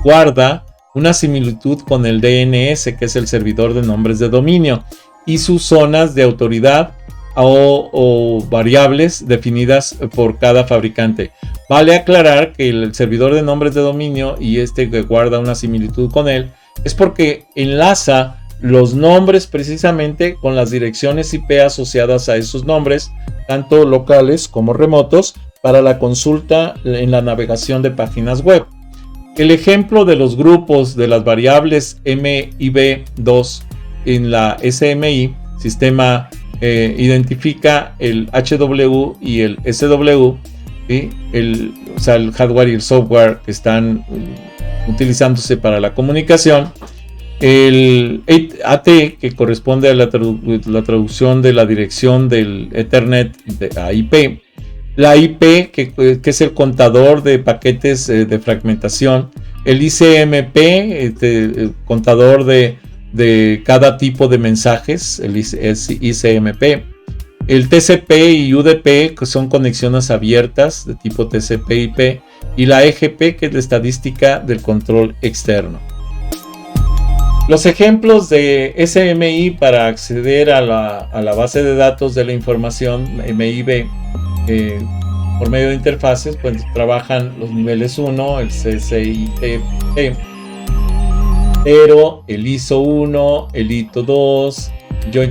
guarda una similitud con el DNS, que es el servidor de nombres de dominio, y sus zonas de autoridad o variables definidas por cada fabricante. Vale aclarar que el servidor de nombres de dominio y que guarda una similitud con él es porque enlaza los nombres precisamente con las direcciones IP asociadas a esos nombres, tanto locales como remotos, para la consulta en la navegación de páginas web. El ejemplo de los grupos de las variables MIB2 en la SMI, sistema identifica el HW y el SW, ¿sí? el hardware y el software que están utilizándose para la comunicación. El AT, que corresponde a la traducción de la dirección del Ethernet a IP. La IP, que es el contador de paquetes de fragmentación. El ICMP, el contador de cada tipo de mensajes, el ICMP. El TCP y UDP, que son conexiones abiertas de tipo TCP/IP. Y la EGP, que es la estadística del control externo. Los ejemplos de SMI para acceder a la base de datos de la información MIB por medio de interfaces, pues trabajan los niveles 1, el CCIP, pero el ISO 1, el ITO 2,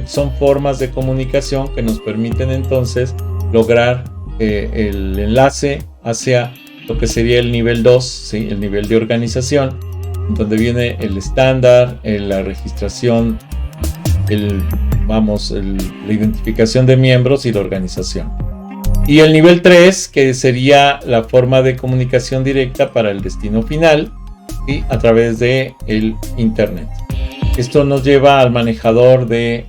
son formas de comunicación que nos permiten entonces lograr el enlace hacia lo que sería el nivel 2, ¿sí? El nivel de organización, donde viene el estándar, la registración, la identificación de miembros y la organización. Y el nivel 3, que sería la forma de comunicación directa para el destino final, ¿sí? A través de el Internet. Esto nos lleva al manejador de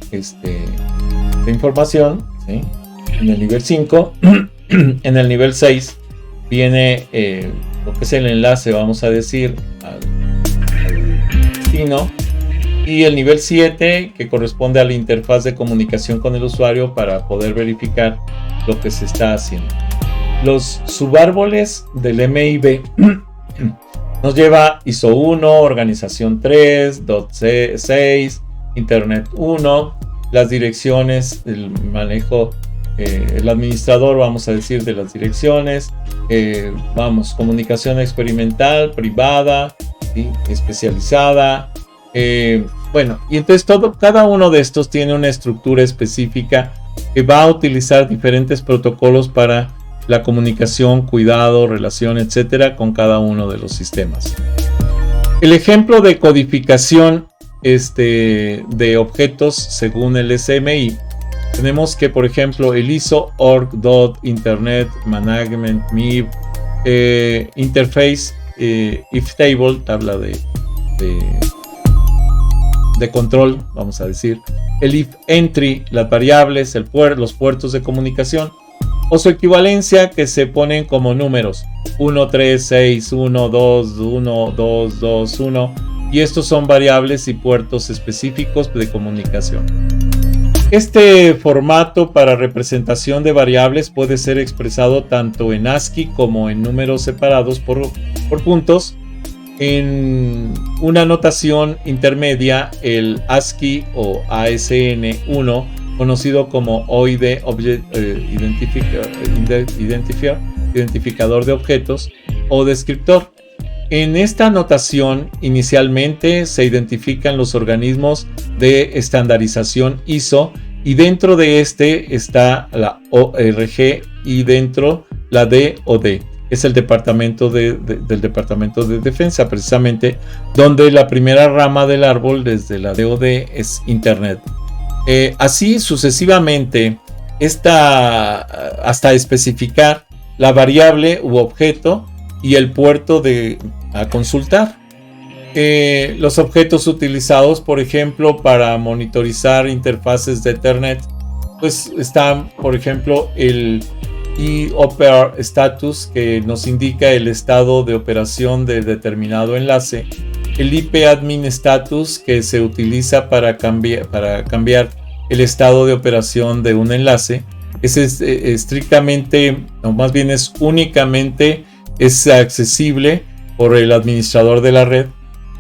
información, ¿sí? En el nivel 5. En el nivel 6 viene lo que es el enlace, vamos a decir, al destino. Y el nivel 7, que corresponde a la interfaz de comunicación con el usuario para poder verificar lo que se está haciendo. Los subárboles del MIB nos lleva ISO 1, organización 3, .6, Internet 1, las direcciones, el manejo, el administrador, vamos a decir, de las direcciones, comunicación experimental, privada, ¿sí? Especializada. Y entonces cada uno de estos tiene una estructura específica que va a utilizar diferentes protocolos para la comunicación, cuidado, relación, etcétera, con cada uno de los sistemas. El ejemplo de codificación de objetos según el SMI, tenemos que, por ejemplo, el ISO org.internet management MIB interface iftable, tabla de control, vamos a decir, el if entry, las variables, los puertos de comunicación o su equivalencia, que se ponen como números 1, 3, 6, 1, 2, 1, 2, 2, 1, y estos son variables y puertos específicos de comunicación. Este formato para representación de variables puede ser expresado tanto en ASCII como en números separados por puntos, En una notación intermedia, el ASCII o ASN1, conocido como OID identificador de objetos o descriptor. En esta notación inicialmente se identifican los organismos de estandarización ISO y dentro de este está la ORG y dentro la DoD. Es el departamento del Departamento de Defensa, precisamente, donde la primera rama del árbol desde la DoD es Internet. Así sucesivamente, hasta especificar la variable u objeto y el puerto a consultar. Los objetos utilizados, por ejemplo, para monitorizar interfaces de Ethernet, pues están, por ejemplo, el eOper Status, que nos indica el estado de operación de determinado enlace, el IPadmin Status, que se utiliza para cambiar el estado de operación de un enlace. Ese es estrictamente, o más bien es únicamente, es accesible por el administrador de la red.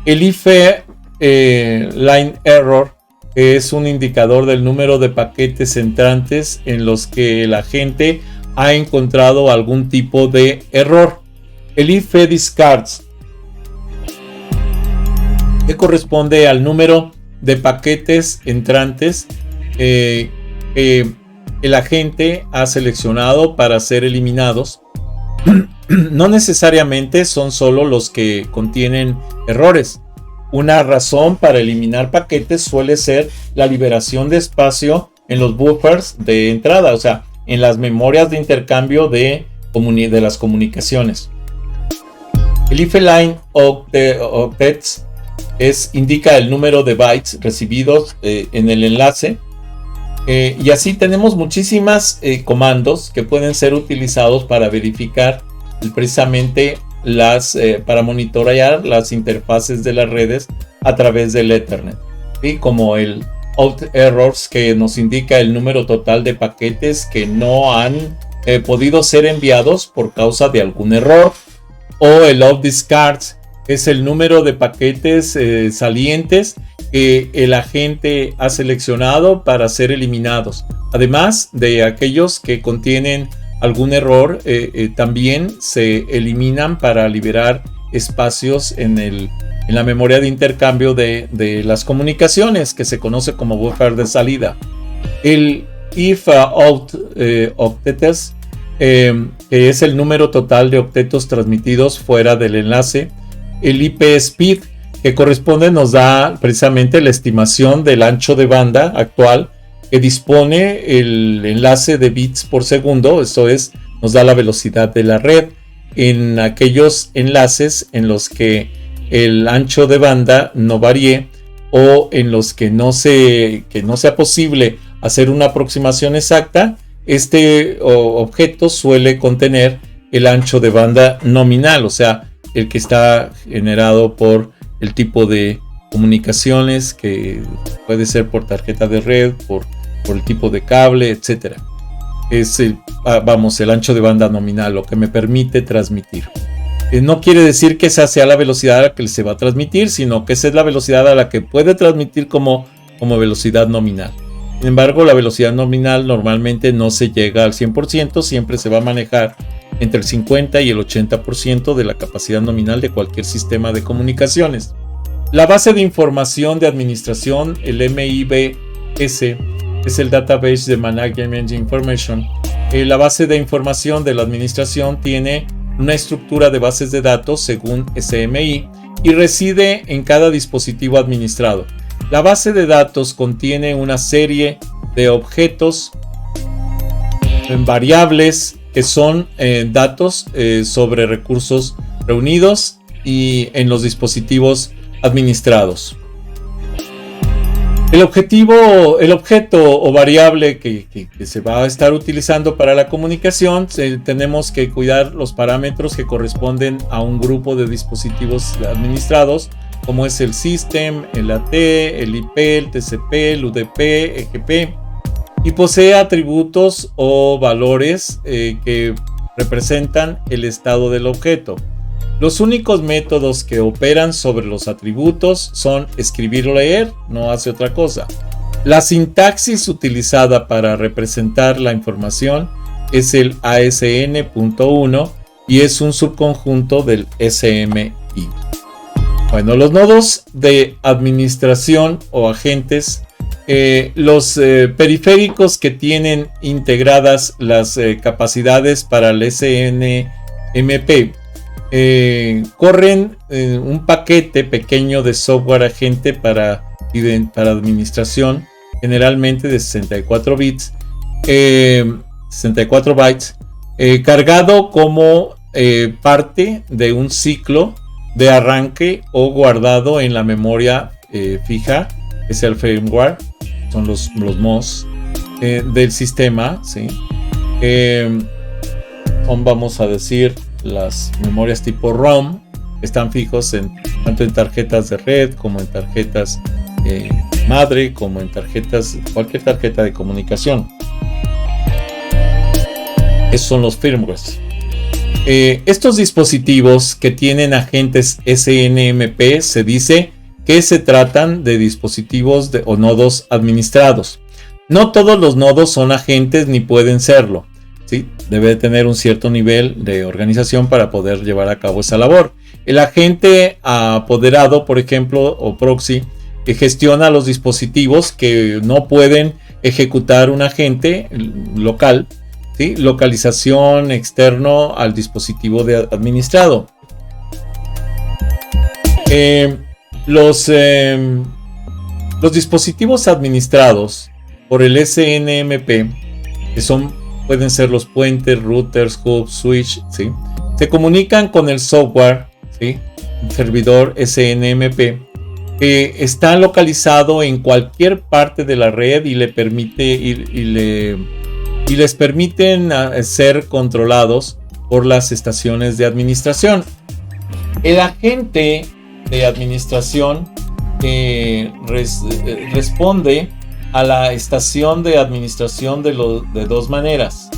El IFE Line Error, que es un indicador del número de paquetes entrantes en los que el agente ha encontrado algún tipo de error. El IFE Discards, que corresponde al número de paquetes entrantes que el agente ha seleccionado para ser eliminados. No necesariamente son solo los que contienen errores. Una razón para eliminar paquetes suele ser la liberación de espacio en los buffers de entrada, o sea, en las memorias de intercambio de las comunicaciones. El IFE Line Octets indica el número de bytes recibidos en el enlace. Y así tenemos muchísimas comandos que pueden ser utilizados para verificar precisamente para monitorear las interfaces de las redes a través del Ethernet, ¿sí? Como el Out Errors, que nos indica el número total de paquetes que no han podido ser enviados por causa de algún error, o el Out Discards, que es el número de paquetes salientes que el agente ha seleccionado para ser eliminados, además de aquellos que contienen algún error. También se eliminan para liberar espacios en la memoria de intercambio de las comunicaciones, que se conoce como buffer de salida. El if out octets, que es el número total de octetos transmitidos fuera del enlace. El IP speed, que nos da precisamente la estimación del ancho de banda actual que dispone el enlace de bits por segundo. Esto es, nos da la velocidad de la red en aquellos enlaces en los que el ancho de banda no varíe, o en los que no sea posible hacer una aproximación exacta. Este objeto suele contener el ancho de banda nominal, o sea, el que está generado por el tipo de comunicaciones, que puede ser por tarjeta de red, por el tipo de cable, etc. Es el ancho de banda nominal, lo que me permite transmitir. No quiere decir que esa sea la velocidad a la que se va a transmitir, sino que esa es la velocidad a la que puede transmitir como velocidad nominal. Sin embargo, la velocidad nominal normalmente no se llega al 100%, siempre se va a manejar entre el 50 y el 80% de la capacidad nominal de cualquier sistema de comunicaciones. La base de información de administración, el MIBS, es el Database de Management Information. La base de información de la administración tiene una estructura de bases de datos según SMI y reside en cada dispositivo administrado. La base de datos contiene una serie de objetos variables que son datos sobre recursos reunidos y en los dispositivos administrados. El objeto o variable que se va a estar utilizando para la comunicación, tenemos que cuidar los parámetros que corresponden a un grupo de dispositivos administrados, como es el System, el AT, el IP, el TCP, el UDP, EGP, y posee atributos o valores que representan el estado del objeto. Los únicos métodos que operan sobre los atributos son escribir o leer, no hace otra cosa. La sintaxis utilizada para representar la información es el ASN.1 y es un subconjunto del SMI. Bueno, los nodos de administración o agentes, los periféricos que tienen integradas las capacidades para el SNMP, corren un paquete pequeño de software agente para administración, generalmente de 64 bits, 64 bytes, cargado como parte de un ciclo de arranque o guardado en la memoria fija, es el firmware, son los MOS del sistema, ¿sí? Son, vamos a decir, las memorias tipo ROM, están fijos tanto en tarjetas de red como en tarjetas madre, como en cualquier tarjeta de comunicación. Esos son los firmwares. Estos dispositivos que tienen agentes SNMP se dice que se tratan de dispositivos o nodos administrados. No todos los nodos son agentes ni pueden serlo, ¿sí? Debe tener un cierto nivel de organización para poder llevar a cabo esa labor. El agente apoderado, por ejemplo, o proxy, que gestiona los dispositivos que no pueden ejecutar un agente local, ¿sí? Localización externo al dispositivo administrado. Los dispositivos administrados por el SNMP, que pueden ser los puentes, routers, hubs, switch, ¿sí? Se comunican con el software, ¿sí? El servidor SNMP, que está localizado en cualquier parte de la red y les permiten ser controlados por las estaciones de administración. El agente de administración responde a la estación de administración de dos maneras.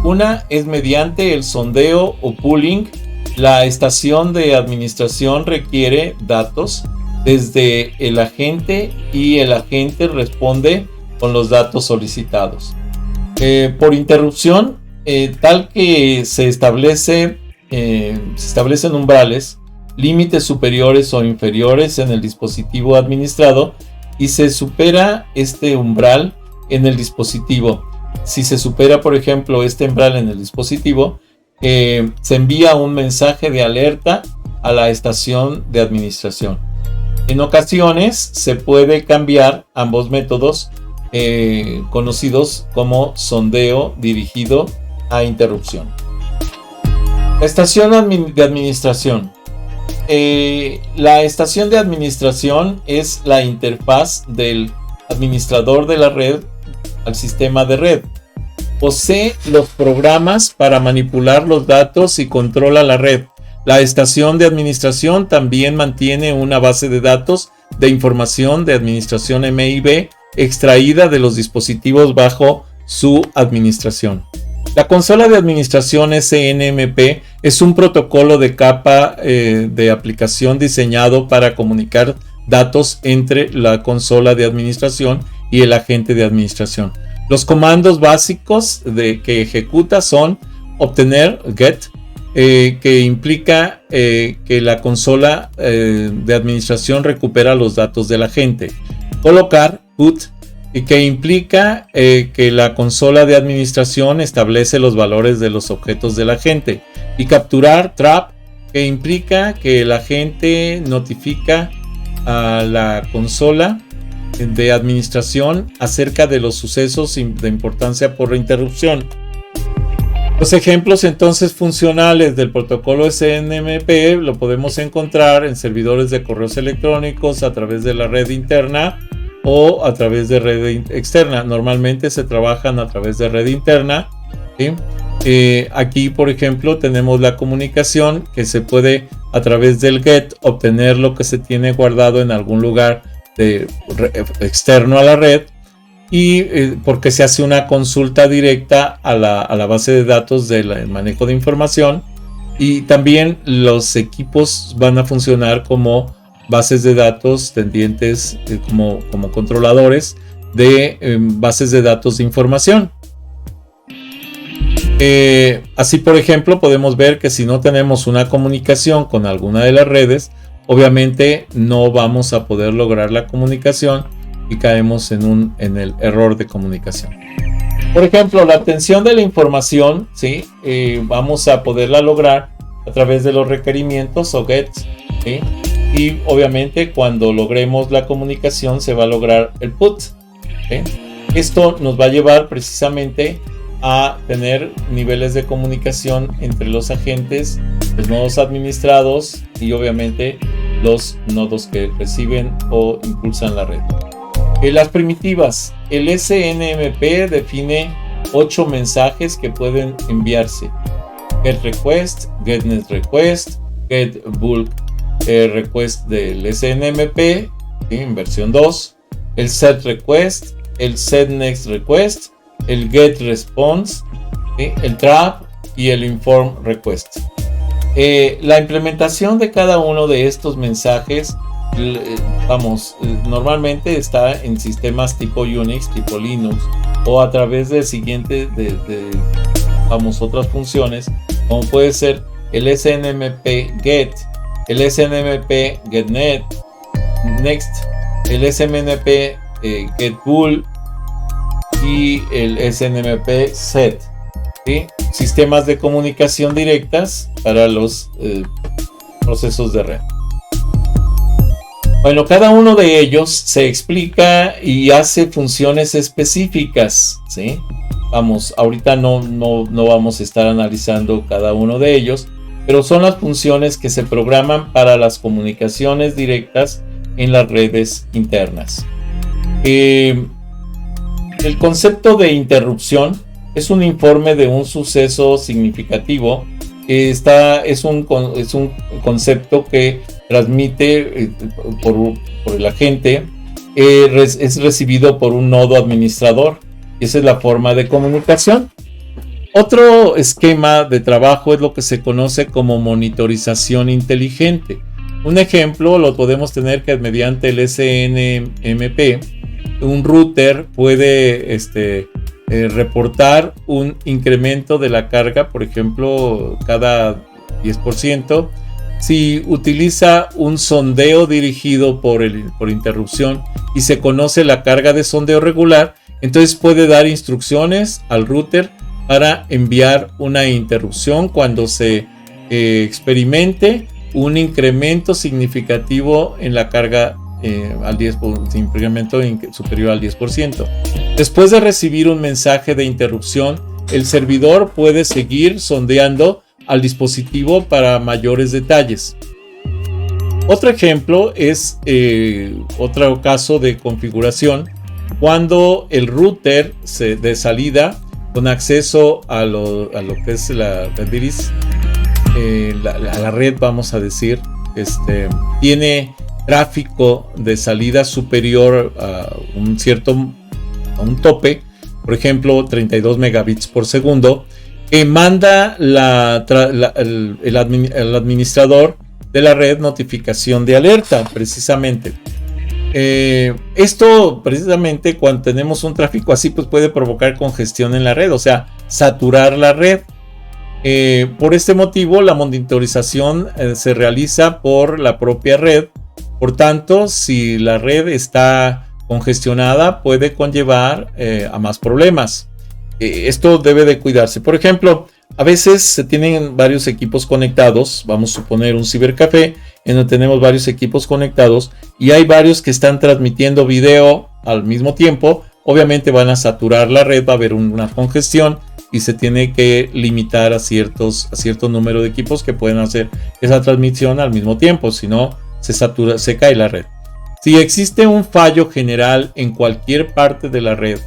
Una es mediante el sondeo o pooling. La estación de administración requiere datos desde el agente y el agente responde con los datos solicitados. Por interrupción, tal que se establecen umbrales, límites superiores o inferiores en el dispositivo administrado y se supera este umbral en el dispositivo. Si se supera, por ejemplo, este umbral en el dispositivo, se envía un mensaje de alerta a la estación de administración. En ocasiones se puede cambiar ambos métodos conocidos como sondeo dirigido a interrupción. La estación de administración. La estación de administración es la interfaz del administrador de la red al sistema de red. Posee los programas para manipular los datos y controla la red. La estación de administración también mantiene una base de datos de información de administración MIB extraída de los dispositivos bajo su administración. La consola de administración SNMP es un protocolo de capa de aplicación diseñado para comunicar datos entre la consola de administración y el agente de administración. Los comandos básicos que ejecuta son obtener, get, que implica que la consola de administración recupera los datos del agente. Colocar, put, que implica que la consola de administración establece los valores de los objetos del agente. Y capturar, trap, que implica que el agente notifica a la consola de administración acerca de los sucesos de importancia por interrupción. Los ejemplos entonces funcionales del protocolo SNMP lo podemos encontrar en servidores de correos electrónicos a través de la red interna o a través de red externa. Normalmente se trabajan a través de red interna, ¿sí? Aquí, por ejemplo, tenemos la comunicación que se puede a través del GET obtener lo que se tiene guardado en algún lugar externo a la red, y porque se hace una consulta directa a la base de datos del manejo de información Y también los equipos van a funcionar como bases de datos tendientes, como controladores de bases de datos de información. Así, por ejemplo, podemos ver que si no tenemos una comunicación con alguna de las redes, obviamente no vamos a poder lograr la comunicación y caemos en el error de comunicación. Por ejemplo, la obtención de la información, ¿sí? Vamos a poderla lograr a través de los requerimientos o GETs, ¿sí? Y obviamente cuando logremos la comunicación se va a lograr el PUT, ¿sí? Esto nos va a llevar precisamente a tener niveles de comunicación entre los agentes, los nodos administrados y obviamente los nodos que reciben o impulsan la red. Las primitivas. El SNMP define 8 mensajes que pueden enviarse: GET request, GET net request, GET bulk request del SNMP, ¿sí? En versión 2, el set request, el set next request, el get response, ¿sí? El trap y el inform request. La implementación de cada uno de estos mensajes, normalmente está en sistemas tipo Unix, tipo Linux, o a través de otras funciones, como puede ser el SNMP get, el SNMP getNet, next, el SNMP getBulk y el SNMP set, ¿sí? Sistemas de comunicación directas para los procesos de red. Bueno, cada uno de ellos se explica y hace funciones específicas, ¿sí? Ahorita no vamos a estar analizando cada uno de ellos, pero son las funciones que se programan para las comunicaciones directas en las redes internas. El concepto de interrupción es un informe de un suceso significativo. Es un concepto que transmite por el agente, es recibido por un nodo administrador. Esa es la forma de comunicación. Otro esquema de trabajo es lo que se conoce como monitorización inteligente. Un ejemplo lo podemos tener que mediante el SNMP, un router puede reportar un incremento de la carga, por ejemplo, cada 10%. Si utiliza un sondeo dirigido por interrupción y se conoce la carga de sondeo regular, entonces puede dar instrucciones al router para enviar una interrupción cuando se experimente un incremento significativo en la carga incremento superior al 10%. Después de recibir un mensaje de interrupción, el servidor puede seguir sondeando al dispositivo para mayores detalles. Otro ejemplo es otro caso de configuración cuando el router de salida con acceso a lo que es la red iris, la red, vamos a decir, tiene tráfico de salida superior a un tope, por ejemplo 32 megabits por segundo, que manda el administrador de la red notificación de alerta, precisamente. Esto precisamente cuando tenemos un tráfico así, pues puede provocar congestión en la red, o sea, saturar la red. Por este motivo, la monitorización se realiza por la propia red. Por tanto, si la red está congestionada, puede conllevar a más problemas. Esto debe de cuidarse. Por ejemplo, a veces se tienen varios equipos conectados. Vamos a suponer un cibercafé en donde tenemos varios equipos conectados y hay varios que están transmitiendo video al mismo tiempo. Obviamente van a saturar la red, va a haber una congestión y se tiene que limitar a cierto número de equipos que pueden hacer esa transmisión al mismo tiempo, si no se cae la red. Si existe un fallo general en cualquier parte de la red,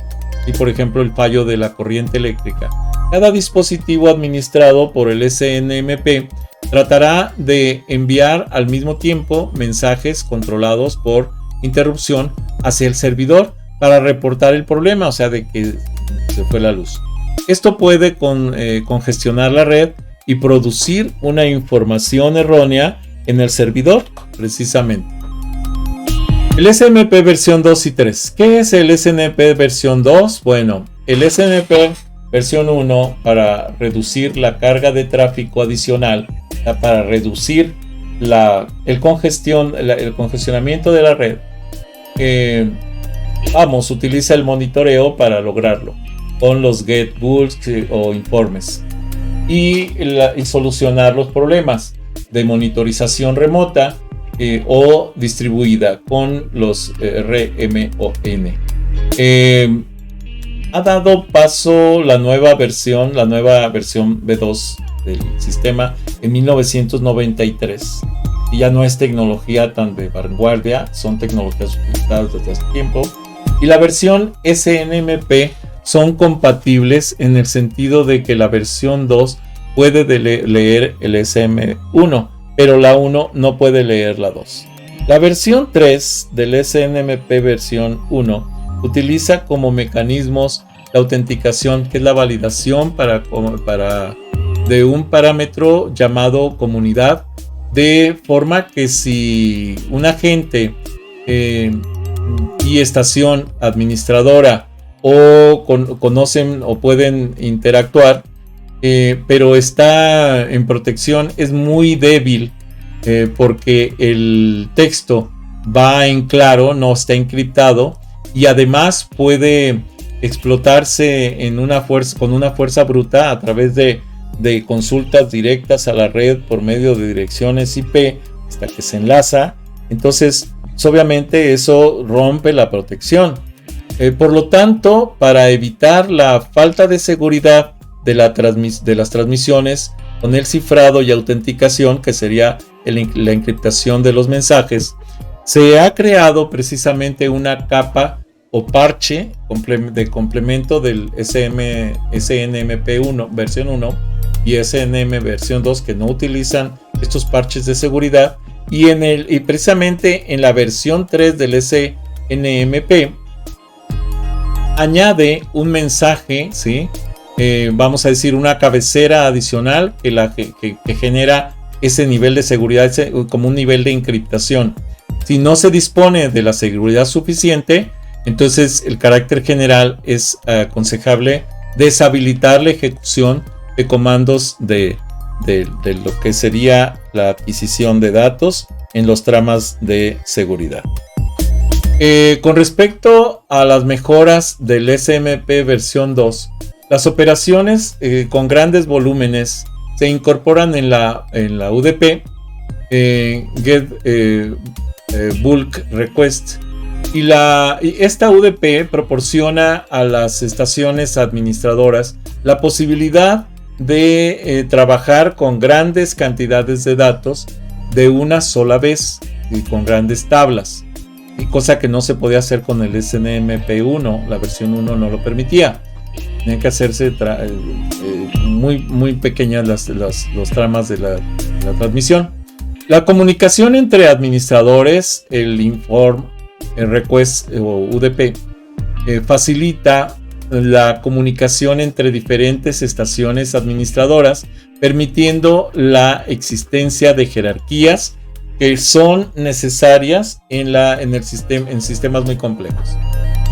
y por ejemplo el fallo de la corriente eléctrica, cada dispositivo administrado por el SNMP tratará de enviar al mismo tiempo mensajes controlados por interrupción hacia el servidor para reportar el problema, o sea, de que se fue la luz. Esto puede congestionar la red y producir una información errónea en el servidor, precisamente. El SNMP versión 2 y 3. ¿Qué es el SNMP versión 2? Bueno, el SNMP versión 1 para reducir la carga de tráfico adicional, para reducir el congestionamiento de la red. Utiliza el monitoreo para lograrlo con los get bulks o informes y solucionar los problemas de monitorización remota o distribuida con los RMON. Ha dado paso la nueva versión V2 del sistema en 1993 y ya no es tecnología tan de vanguardia, son tecnologías utilizadas desde hace tiempo, y la versión SNMP son compatibles en el sentido de que la versión 2 puede leer el SM1, pero la 1 no puede leer la 2. La versión 3 del SNMP versión 1 utiliza como mecanismos la autenticación, que es la validación de un parámetro llamado comunidad, de forma que si un agente y estación administradora conocen o pueden interactuar, pero está en protección, es muy débil porque el texto va en claro, no está encriptado, y además puede explotarse con una fuerza bruta a través de consultas directas a la red por medio de direcciones IP hasta que se enlaza. Entonces, obviamente eso rompe la protección. Por lo tanto, para evitar la falta de seguridad de las transmisiones con el cifrado y autenticación, que sería la encriptación de los mensajes, se ha creado precisamente una capa o parche de complemento del SNMP1 versión 1 y SNM versión 2, que no utilizan estos parches de seguridad, y precisamente en la versión 3 del SNMP añade un mensaje, ¿sí? Vamos a decir una cabecera adicional que genera ese nivel de seguridad, como un nivel de encriptación. Si no se dispone de la seguridad suficiente, entonces el carácter general es aconsejable deshabilitar la ejecución de comandos de lo que sería la adquisición de datos en los tramas de seguridad. Con respecto a las mejoras del SMP versión 2, las operaciones con grandes volúmenes se incorporan en la UDP, Get Bulk Request, y esta UDP proporciona a las estaciones administradoras la posibilidad de trabajar con grandes cantidades de datos de una sola vez y con grandes tablas, y cosa que no se podía hacer con el SNMP1, la versión 1 no lo permitía. Tenían que hacerse muy pequeñas los tramas de la transmisión. La comunicación entre administradores, el inform, el request o UDP, facilita la comunicación entre diferentes estaciones administradoras, permitiendo la existencia de jerarquías que son necesarias en sistemas muy complejos.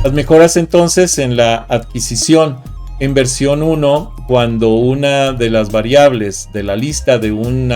Las mejoras entonces en la adquisición en versión 1, cuando una de las variables de la lista de un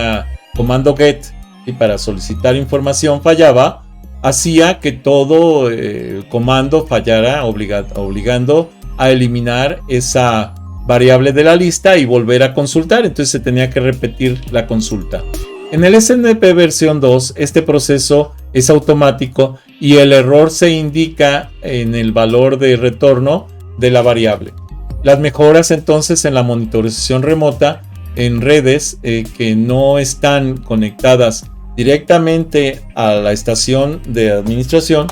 comando get y para solicitar información fallaba, hacía que todo el comando fallara, obligando a eliminar esa variable de la lista y volver a consultar. Entonces se tenía que repetir la consulta. En el SNMP versión 2, este proceso es automático y el error se indica en el valor de retorno de la variable. Las mejoras entonces en la monitorización remota en redes que no están conectadas directamente a la estación de administración,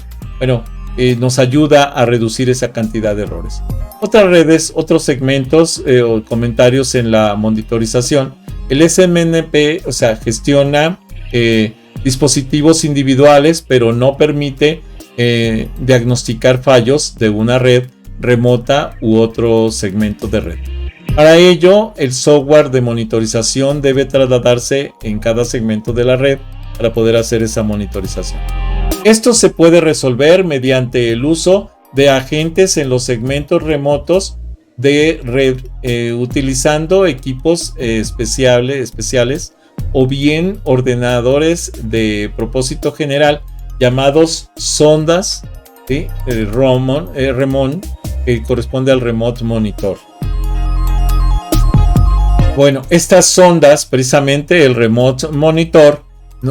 nos ayuda a reducir esa cantidad de errores. Otras redes, otros segmentos o comentarios en la monitorización. El SNMP, gestiona dispositivos individuales, pero no permite diagnosticar fallos de una red remota u otro segmento de red. Para ello, el software de monitorización debe trasladarse en cada segmento de la red para poder hacer esa monitorización. Esto se puede resolver mediante el uso de agentes en los segmentos remotos de red, utilizando equipos especiales o bien ordenadores de propósito general llamados sondas, ¿sí? REMON, que corresponde al Remote Monitor. Bueno, estas sondas, precisamente el Remote Monitor,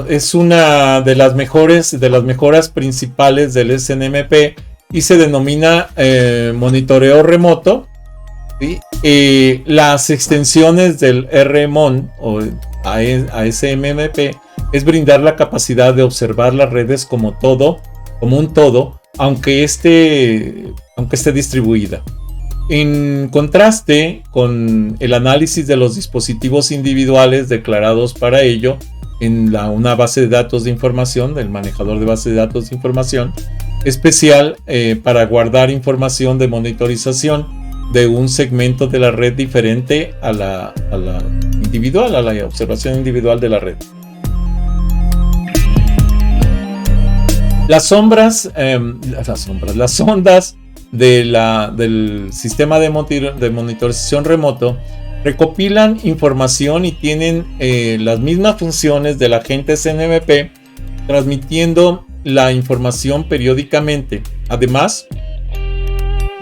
es una de las mejoras principales del SNMP y se denomina monitoreo remoto, ¿sí? Las extensiones del RMON o ASMMP es brindar la capacidad de observar las redes como un todo, aunque esté distribuida. En contraste con el análisis de los dispositivos individuales declarados para ello en una base de datos de información, del manejador de base de datos de información especial para guardar información de monitorización de un segmento de la red diferente a la individual, a la observación individual de la red. Las sondas del sistema de monitorización remoto recopilan información y tienen las mismas funciones del agente SNMP, transmitiendo la información periódicamente. Además,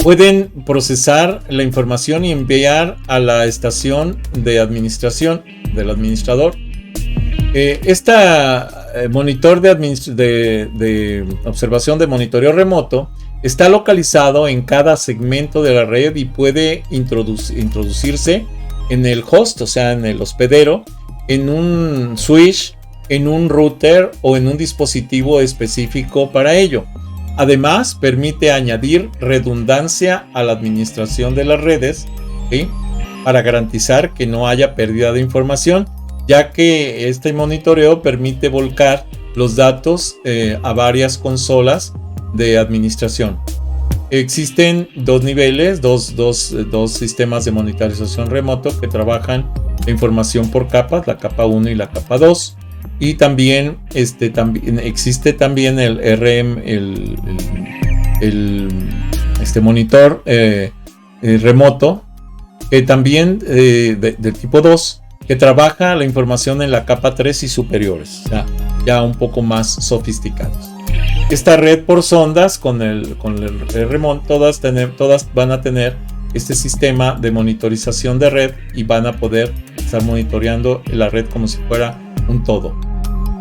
pueden procesar la información y enviar a la estación de administración del administrador. Monitor de observación de monitoreo remoto está localizado en cada segmento de la red y puede introducirse en el host, o sea, en el hospedero, en un switch, en un router o en un dispositivo específico para ello. Además, permite añadir redundancia a la administración de las redes, ¿sí? Para garantizar que no haya pérdida de información, ya que este monitoreo permite volcar los datos a varias consolas de administración. Existen dos niveles, dos sistemas de monitorización remoto que trabajan la información por capas, la capa 1 y la capa 2. Y también existe también el RM, el monitor remoto, que también del tipo 2, que trabaja la información en la capa 3 y superiores, o sea, ya un poco más sofisticados. Esta red por sondas con el RMON, todas van a tener este sistema de monitorización de red y van a poder estar monitoreando la red como si fuera un todo.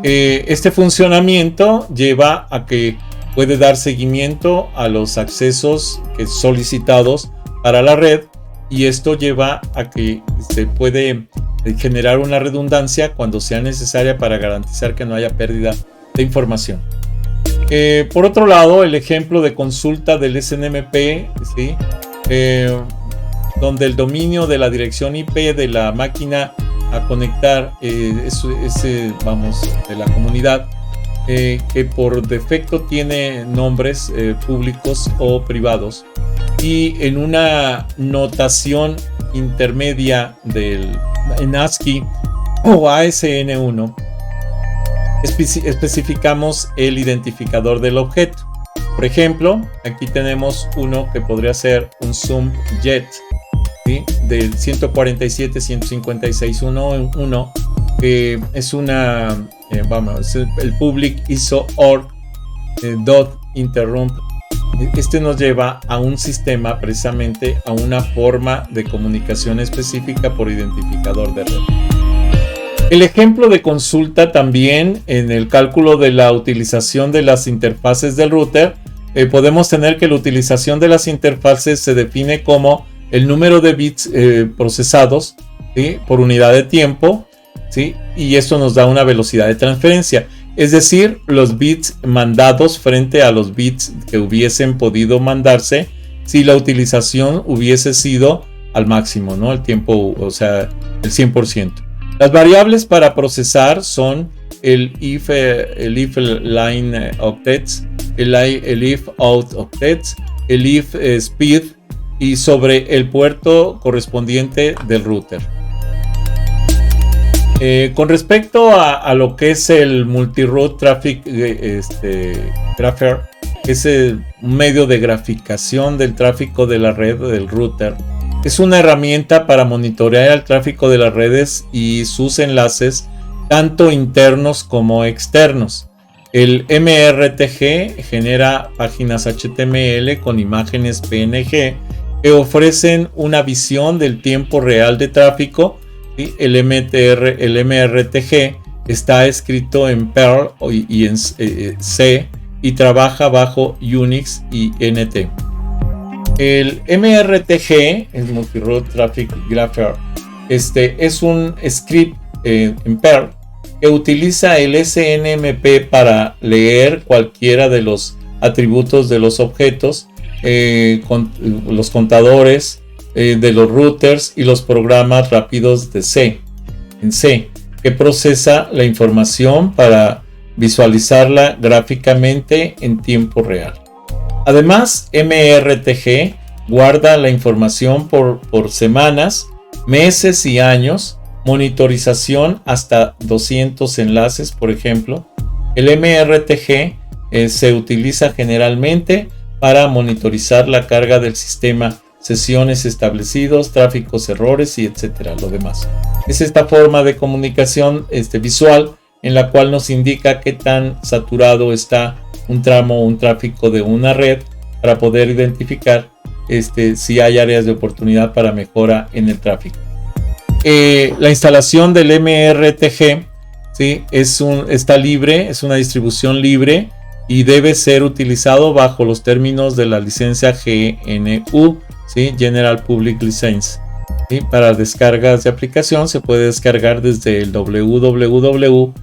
Este funcionamiento lleva a que puede dar seguimiento a los accesos solicitados para la red, y esto lleva a que se puede generar una redundancia cuando sea necesaria para garantizar que no haya pérdida de información. Por otro lado, el ejemplo de consulta del SNMP, ¿sí? Donde el dominio de la dirección IP de la máquina a conectar de la comunidad, que por defecto tiene nombres públicos o privados, y en una notación intermedia en ASCII o ASN1 especificamos el identificador del objeto. Por ejemplo, aquí tenemos uno que podría ser un Zoom Jet, ¿sí? Del 147.156.1.1, que es el public ISO org dot interrupt. Este nos lleva a un sistema, precisamente a una forma de comunicación específica por identificador de red. El ejemplo de consulta también en el cálculo de la utilización de las interfaces del router, podemos tener que la utilización de las interfaces se define como el número de bits procesados, ¿sí? Por unidad de tiempo, ¿sí? Y esto nos da una velocidad de transferencia, es decir, los bits mandados frente a los bits que hubiesen podido mandarse si la utilización hubiese sido al máximo, ¿no? El tiempo, o sea, el 100%. Las variables para procesar son el if line octets, el if out octets, el if speed, y sobre el puerto correspondiente del router. Con respecto a lo que es el Multi-Route Traffic Grapher, es un medio de graficación del tráfico de la red del router. Es una herramienta para monitorear el tráfico de las redes y sus enlaces, tanto internos como externos. El MRTG genera páginas HTML con imágenes PNG que ofrecen una visión del tiempo real de tráfico. ¿Sí? El MRTG está escrito en Perl y en C y trabaja bajo Unix y NT. El MRTG, el Multi-Route Traffic Grapher, es un script en Perl que utiliza el SNMP para leer cualquiera de los atributos de los objetos, los contadores de los routers y los programas rápidos de C, que procesa la información para visualizarla gráficamente en tiempo real. Además, MRTG guarda la información por semanas, meses y años, monitorización hasta 200 enlaces, por ejemplo. El MRTG se utiliza generalmente para monitorizar la carga del sistema, sesiones establecidos, tráficos, errores y etcétera, lo demás. Es esta forma de comunicación visual en la cual nos indica qué tan saturado está un tramo o un tráfico de una red para poder identificar si hay áreas de oportunidad para mejora en el tráfico. La instalación del MRTG, ¿sí? Está libre, es una distribución libre y debe ser utilizado bajo los términos de la licencia GNU, ¿sí? General Public License. ¿Sí? Para descargas de aplicación se puede descargar desde el www.mrtg.org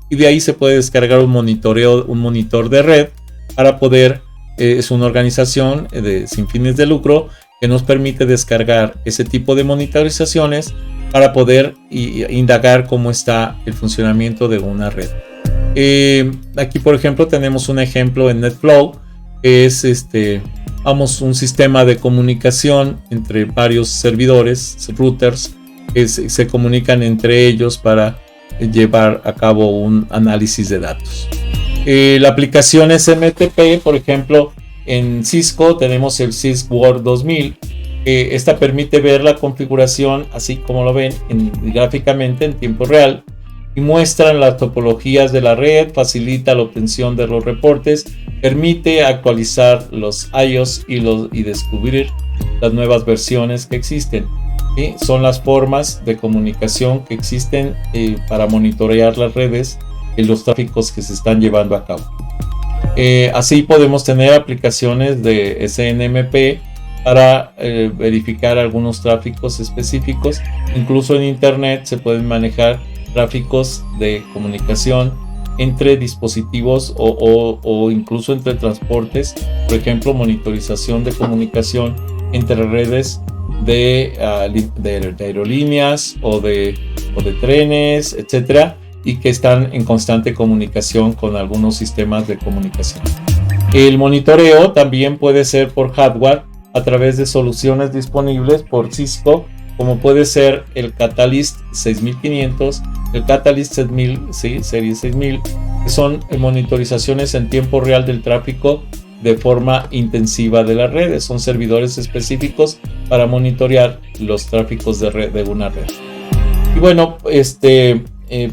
y de ahí se puede descargar un monitor de red para poder, es una organización sin fines de lucro que nos permite descargar ese tipo de monitorizaciones para poder indagar cómo está el funcionamiento de una red. Aquí por ejemplo tenemos un ejemplo en NetFlow, que es un sistema de comunicación entre varios servidores, routers, que se comunican entre ellos para llevar a cabo un análisis de datos. La aplicación SMTP, por ejemplo, en Cisco tenemos el CISC-WORD 2000. Esta permite ver la configuración así como lo ven gráficamente en tiempo real y muestran las topologías de la red, facilita la obtención de los reportes, permite actualizar los IOS y descubrir las nuevas versiones que existen. ¿Sí? Son las formas de comunicación que existen para monitorear las redes y los tráficos que se están llevando a cabo. Así podemos tener aplicaciones de SNMP para verificar algunos tráficos específicos. Incluso en Internet se pueden manejar tráficos de comunicación entre dispositivos o incluso entre transportes. Por ejemplo, monitorización de comunicación entre redes de aerolíneas o de trenes, etcétera, y que están en constante comunicación con algunos sistemas de comunicación. El monitoreo también puede ser por hardware a través de soluciones disponibles por Cisco, como puede ser el Catalyst 6500, el Catalyst 6000, ¿sí? Serie 6000, que son monitorizaciones en tiempo real del tráfico de forma intensiva de las redes. Son servidores específicos para monitorear los tráficos de red de una red. Y bueno,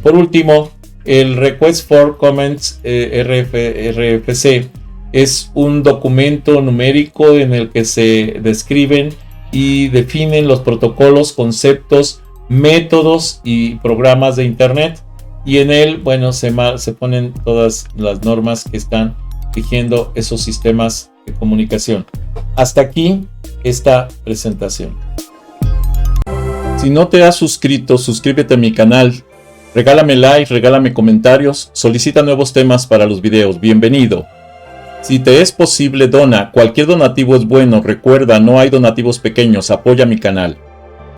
por último, el Request for Comments RFC es un documento numérico en el que se describen y definen los protocolos, conceptos, métodos y programas de Internet. Y en él, bueno, se ponen todas las normas que están rigiendo esos sistemas de comunicación. Hasta aquí esta presentación. Si no te has suscrito, suscríbete a mi canal. Regálame like, regálame comentarios, solicita nuevos temas para los videos. Bienvenido. Si te es posible, dona. Cualquier donativo es bueno. Recuerda, no hay donativos pequeños. Apoya mi canal.